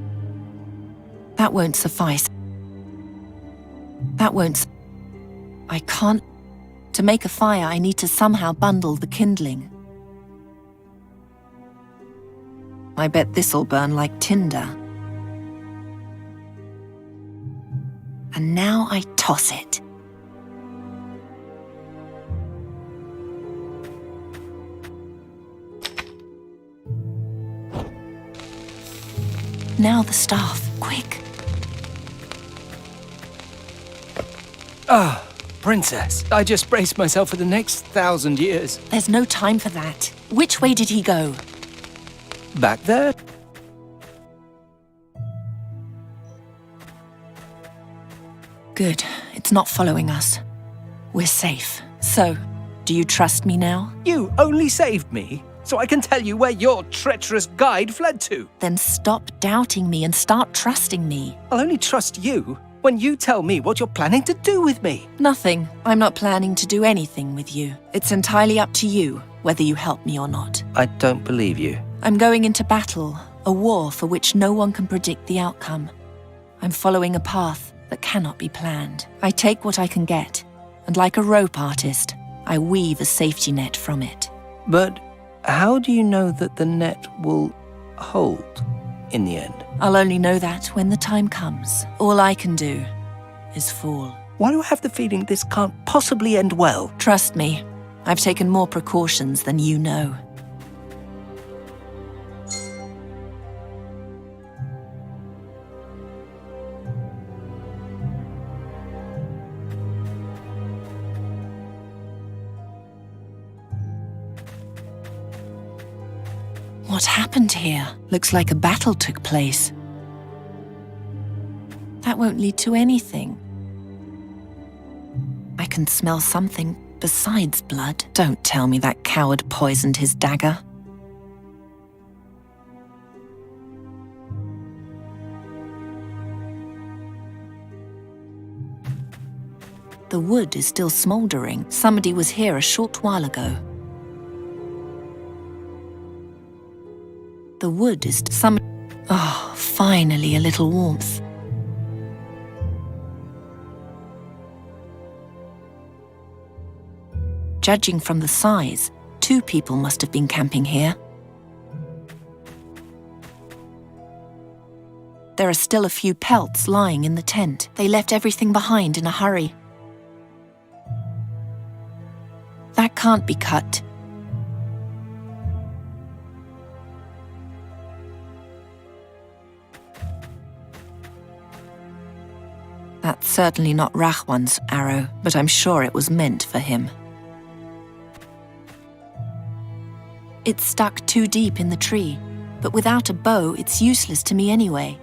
That won't suffice. That won't... I can't... To make a fire, I need to somehow bundle the kindling. I bet this'll burn like tinder. And now I toss it. Now the staff, quick. Ah, Princess, I just braced myself for the next 1,000 years. There's no time for that. Which way did he go? Back there? Good. It's not following us. We're safe. So, do you trust me now? You only saved me, so I can tell you where your treacherous guide fled to. Then stop doubting me and start trusting me. I'll only trust you when you tell me what you're planning to do with me. Nothing. I'm not planning to do anything with you. It's entirely up to you whether you help me or not. I don't believe you. I'm going into battle, a war for which no one can predict the outcome. I'm following a path that cannot be planned. I take what I can get, and like a rope artist, I weave a safety net from it. But how do you know that the net will hold in the end? I'll only know that when the time comes. All I can do is fall. Why do I have the feeling this can't possibly end well? Trust me, I've taken more precautions than you know. What happened here? Looks like a battle took place. That won't lead to anything. I can smell something besides blood. Don't tell me that coward poisoned his dagger. The wood is still smouldering. Somebody was here a short while ago. The wood is Oh, finally a little warmth. Judging from the size, 2 people must have been camping here. There are still a few pelts lying in the tent. They left everything behind in a hurry. That can't be cut. That's certainly not Rahwan's arrow, but I'm sure it was meant for him. It's stuck too deep in the tree, but without a bow, it's useless to me anyway.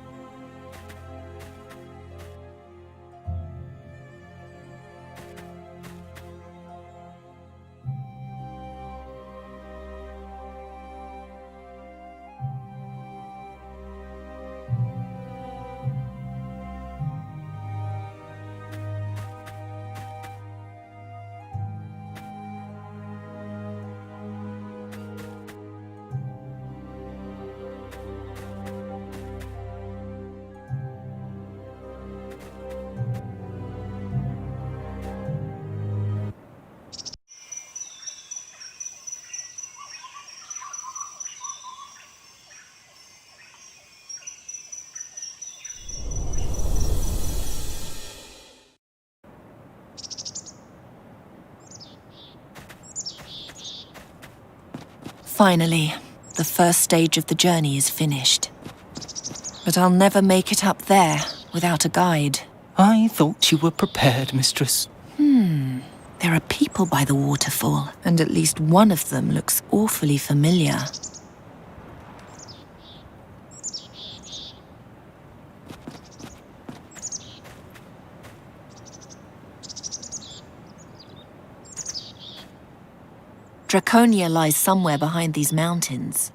Finally, the first stage of the journey is finished. But I'll never make it up there without a guide. I thought you were prepared, mistress. There are people by the waterfall, and at least one of them looks awfully familiar. Draconia lies somewhere behind these mountains.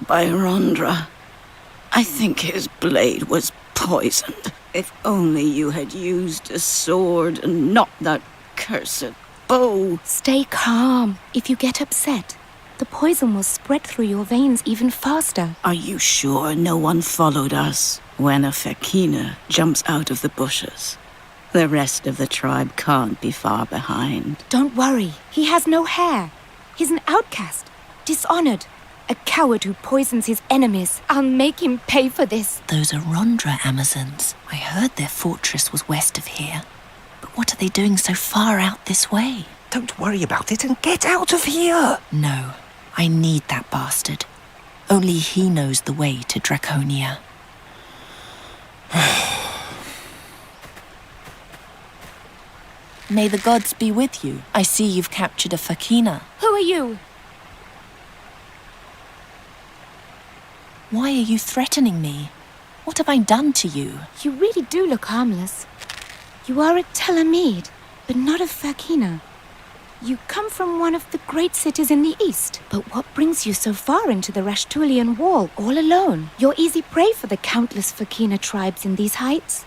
Byrondra. I think his blade was poisoned. If only you had used a sword and not that cursed bow. Stay calm. If you get upset, the poison will spread through your veins even faster. Are you sure no one followed us? When a Fekina jumps out of the bushes, the rest of the tribe can't be far behind. Don't worry. He has no hair. He's an outcast, dishonored. A coward who poisons his enemies. I'll make him pay for this. Those are Rondra Amazons. I heard their fortress was west of here. But what are they doing so far out this way? Don't worry about it and get out of here! No, I need that bastard. Only he knows the way to Draconia. May the gods be with you. I see you've captured a fakina. Who are you? Why are you threatening me? What have I done to you? You really do look harmless. You are a Telemid, but not a Fakina. You come from one of the great cities in the east. But what brings you so far into the Rashtulian wall all alone? You're easy prey for the countless Fakina tribes in these heights.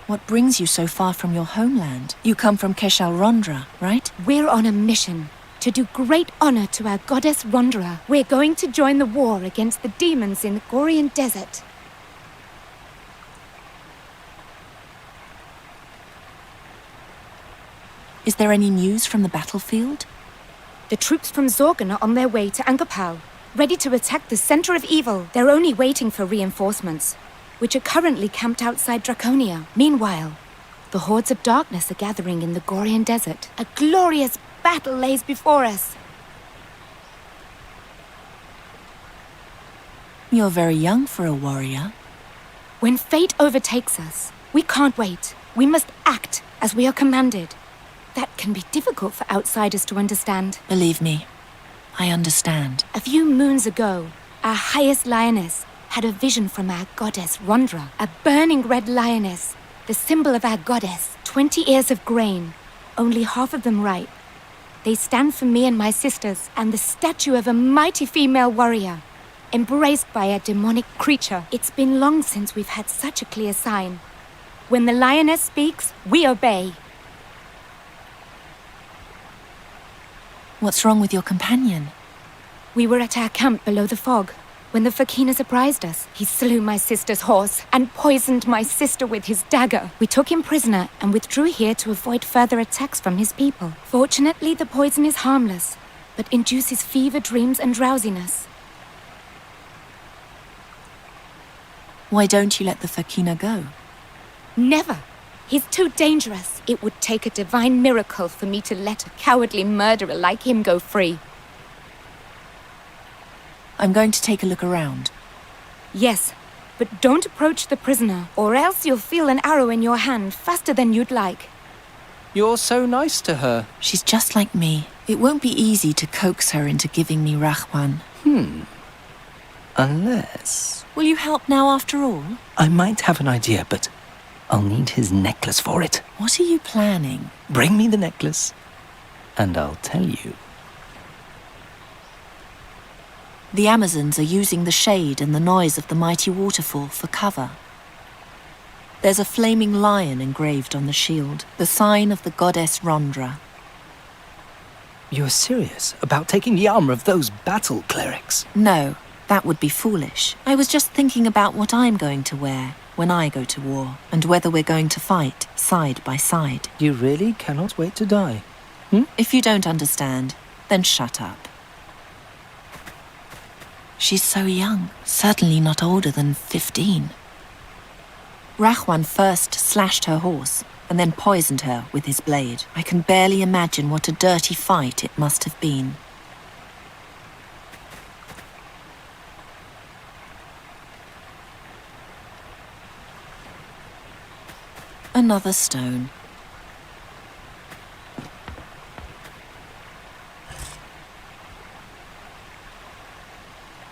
What brings you so far from your homeland? You come from Keshal Rondra, right? We're on a mission to do great honor to our goddess Rondra. We're going to join the war against the demons in the Gorian desert. Is there any news from the battlefield? The troops from Zorgan are on their way to Angapau, ready to attack the center of evil. They're only waiting for reinforcements, which are currently camped outside Draconia. Meanwhile, the hordes of darkness are gathering in the Gorian desert. A glorious battle lays before us. You're very young for a warrior. When fate overtakes us, we can't wait. We must act as we are commanded. That can be difficult for outsiders to understand. Believe me, I understand. A few moons ago, our highest lioness had a vision from our goddess Rondra, a burning red lioness, the symbol of our goddess. 20 ears of grain, only half of them ripe. They stand for me and my sisters, and the statue of a mighty female warrior, embraced by a demonic creature. It's been long since we've had such a clear sign. When the lioness speaks, we obey. What's wrong with your companion? We were at our camp below the fog when the Fakina surprised us. He slew my sister's horse and poisoned my sister with his dagger. We took him prisoner and withdrew here to avoid further attacks from his people. Fortunately, the poison is harmless, but induces fever, dreams, and drowsiness. Why don't you let the Fakina go? Never. He's too dangerous. It would take a divine miracle for me to let a cowardly murderer like him go free. I'm going to take a look around. Yes, but don't approach the prisoner, or else you'll feel an arrow in your hand faster than you'd like. You're so nice to her. She's just like me. It won't be easy to coax her into giving me Rahwan. Unless... Will you help now after all? I might have an idea, but I'll need his necklace for it. What are you planning? Bring me the necklace, and I'll tell you. The Amazons are using the shade and the noise of the mighty waterfall for cover. There's a flaming lion engraved on the shield, the sign of the goddess Rondra. You're serious about taking the armor of those battle clerics? No, that would be foolish. I was just thinking about what I'm going to wear when I go to war, and whether we're going to fight side by side. You really cannot wait to die? If you don't understand, then shut up. She's so young, certainly not older than 15. Rahwan first slashed her horse, and then poisoned her with his blade. I can barely imagine what a dirty fight it must have been. Another stone.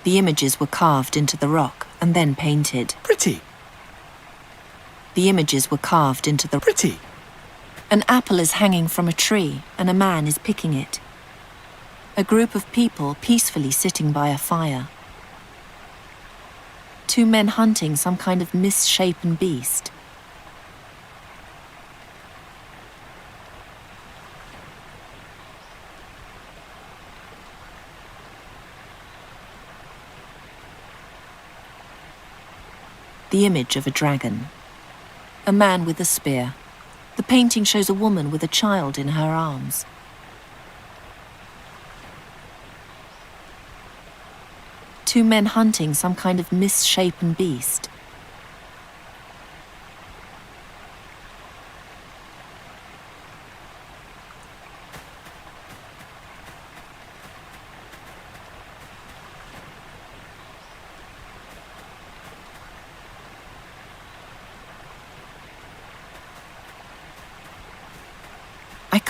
The images were carved into the rock and then painted. Pretty. The images were carved into the... Pretty. An apple is hanging from a tree and a man is picking it. A group of people peacefully sitting by a fire. Two men hunting some kind of misshapen beast. The image of a dragon. A man with a spear. The painting shows a woman with a child in her arms. Two men hunting some kind of misshapen beast.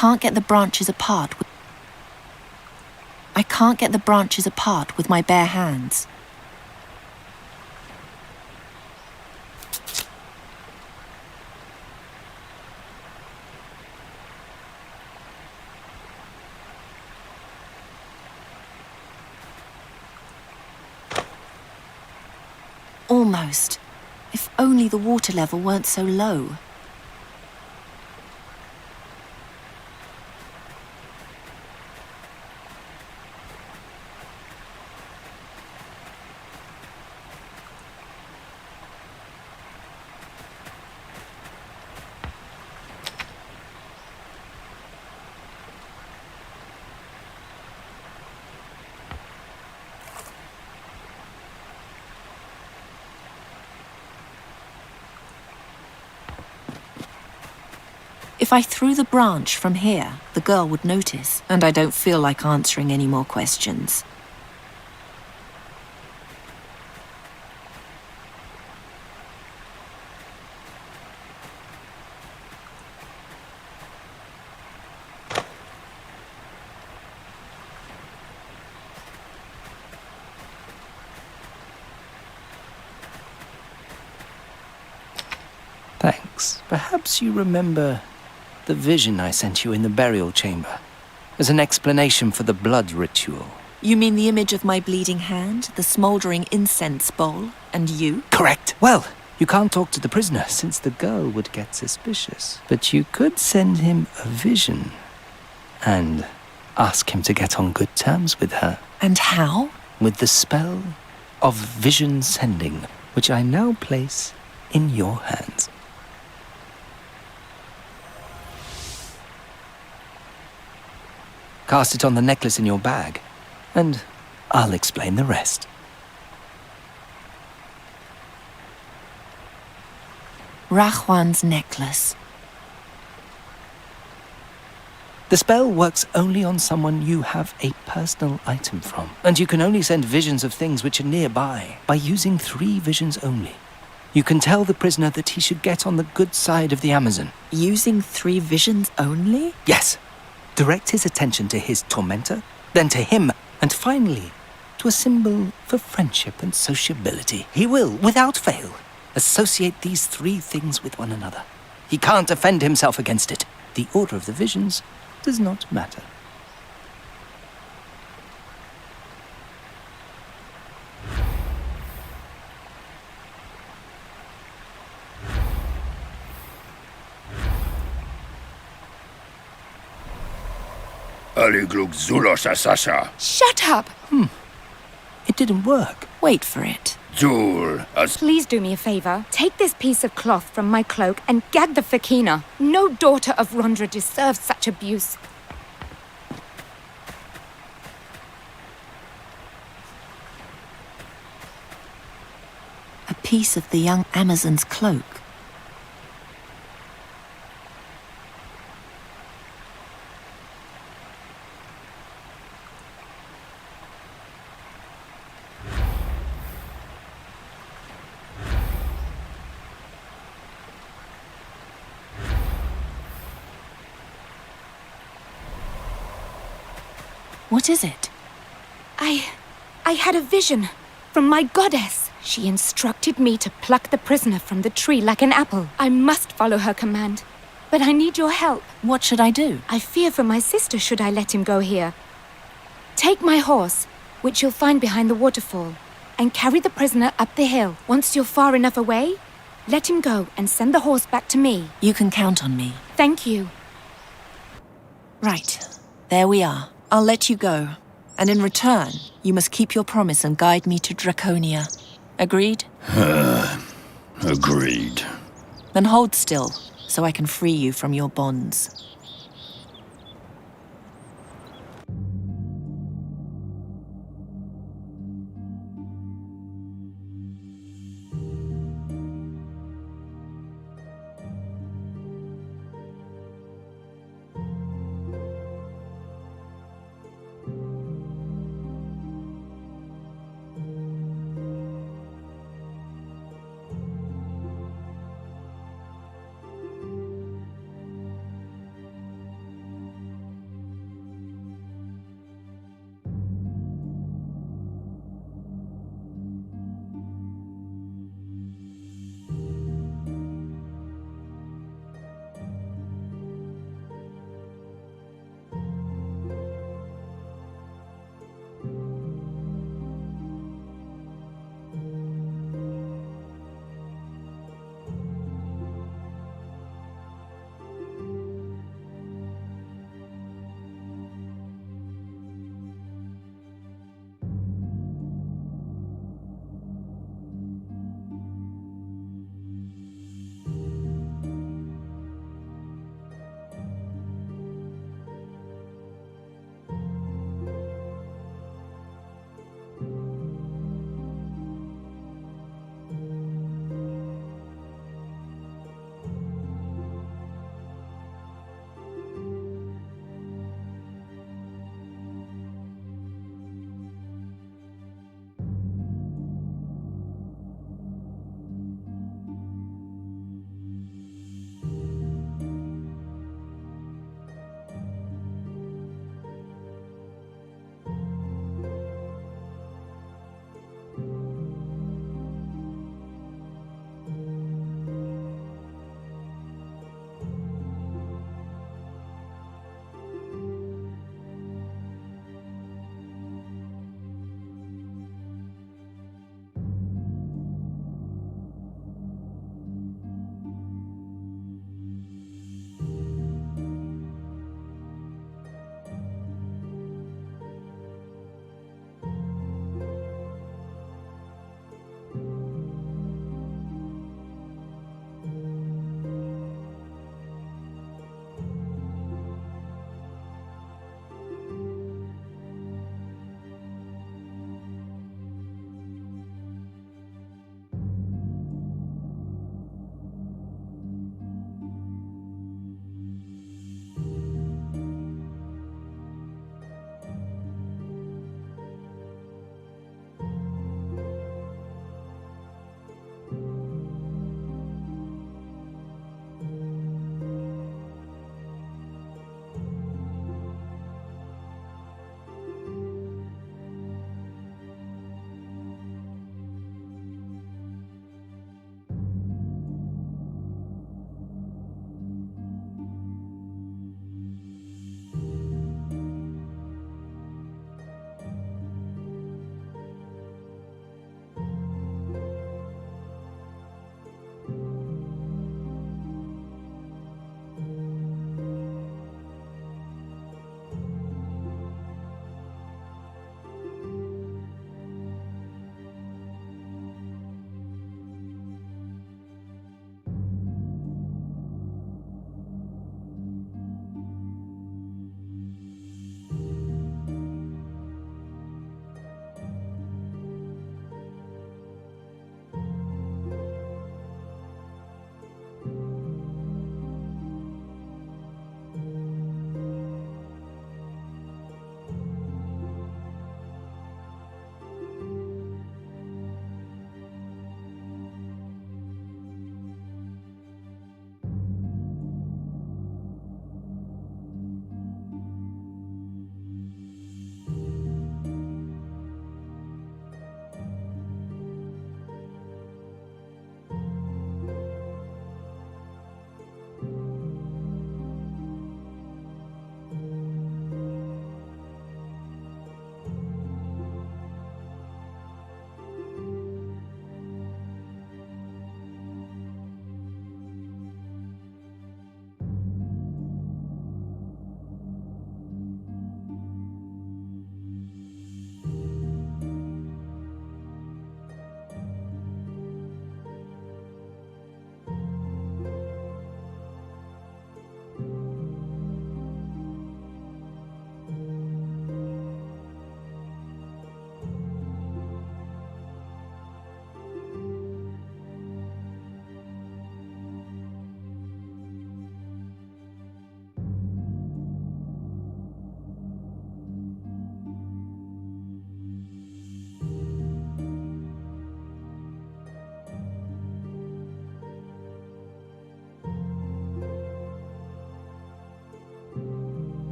can't get the branches apart. I can't get the branches apart with my bare hands. Almost. If only the water level weren't so low. If I threw the branch from here, the girl would notice, and I don't feel like answering any more questions. Thanks. Perhaps you remember the vision I sent you in the burial chamber as an explanation for the blood ritual. You mean the image of my bleeding hand, the smouldering incense bowl, and you? Correct. Well, you can't talk to the prisoner since the girl would get suspicious. But you could send him a vision and ask him to get on good terms with her. And how? With the spell of vision sending, which I now place in your hands. Cast it on the necklace in your bag, and I'll explain the rest. Rahwan's necklace. The spell works only on someone you have a personal item from, and you can only send visions of things which are nearby by using 3 visions only. You can tell the prisoner that he should get on the good side of the Amazon. Using 3 visions only? Yes. Direct his attention to his tormentor, then to him, and finally, to a symbol for friendship and sociability. He will, without fail, associate these 3 things with one another. He can't defend himself against it. The order of the visions does not matter. Shut up! It didn't work. Wait for it. Please do me a favor. Take this piece of cloth from my cloak and gag the Fakina. No daughter of Rondra deserves such abuse. A piece of the young Amazon's cloak. What is it? I had a vision from my goddess. She instructed me to pluck the prisoner from the tree like an apple. I must follow her command. But I need your help. What should I do? I fear for my sister should I let him go here. Take my horse, which you'll find behind the waterfall, and carry the prisoner up the hill. Once you're far enough away, let him go and send the horse back to me. You can count on me. Thank you. Right. There we are. I'll let you go. And in return, you must keep your promise and guide me to Draconia. Agreed? Agreed. Then hold still, so I can free you from your bonds.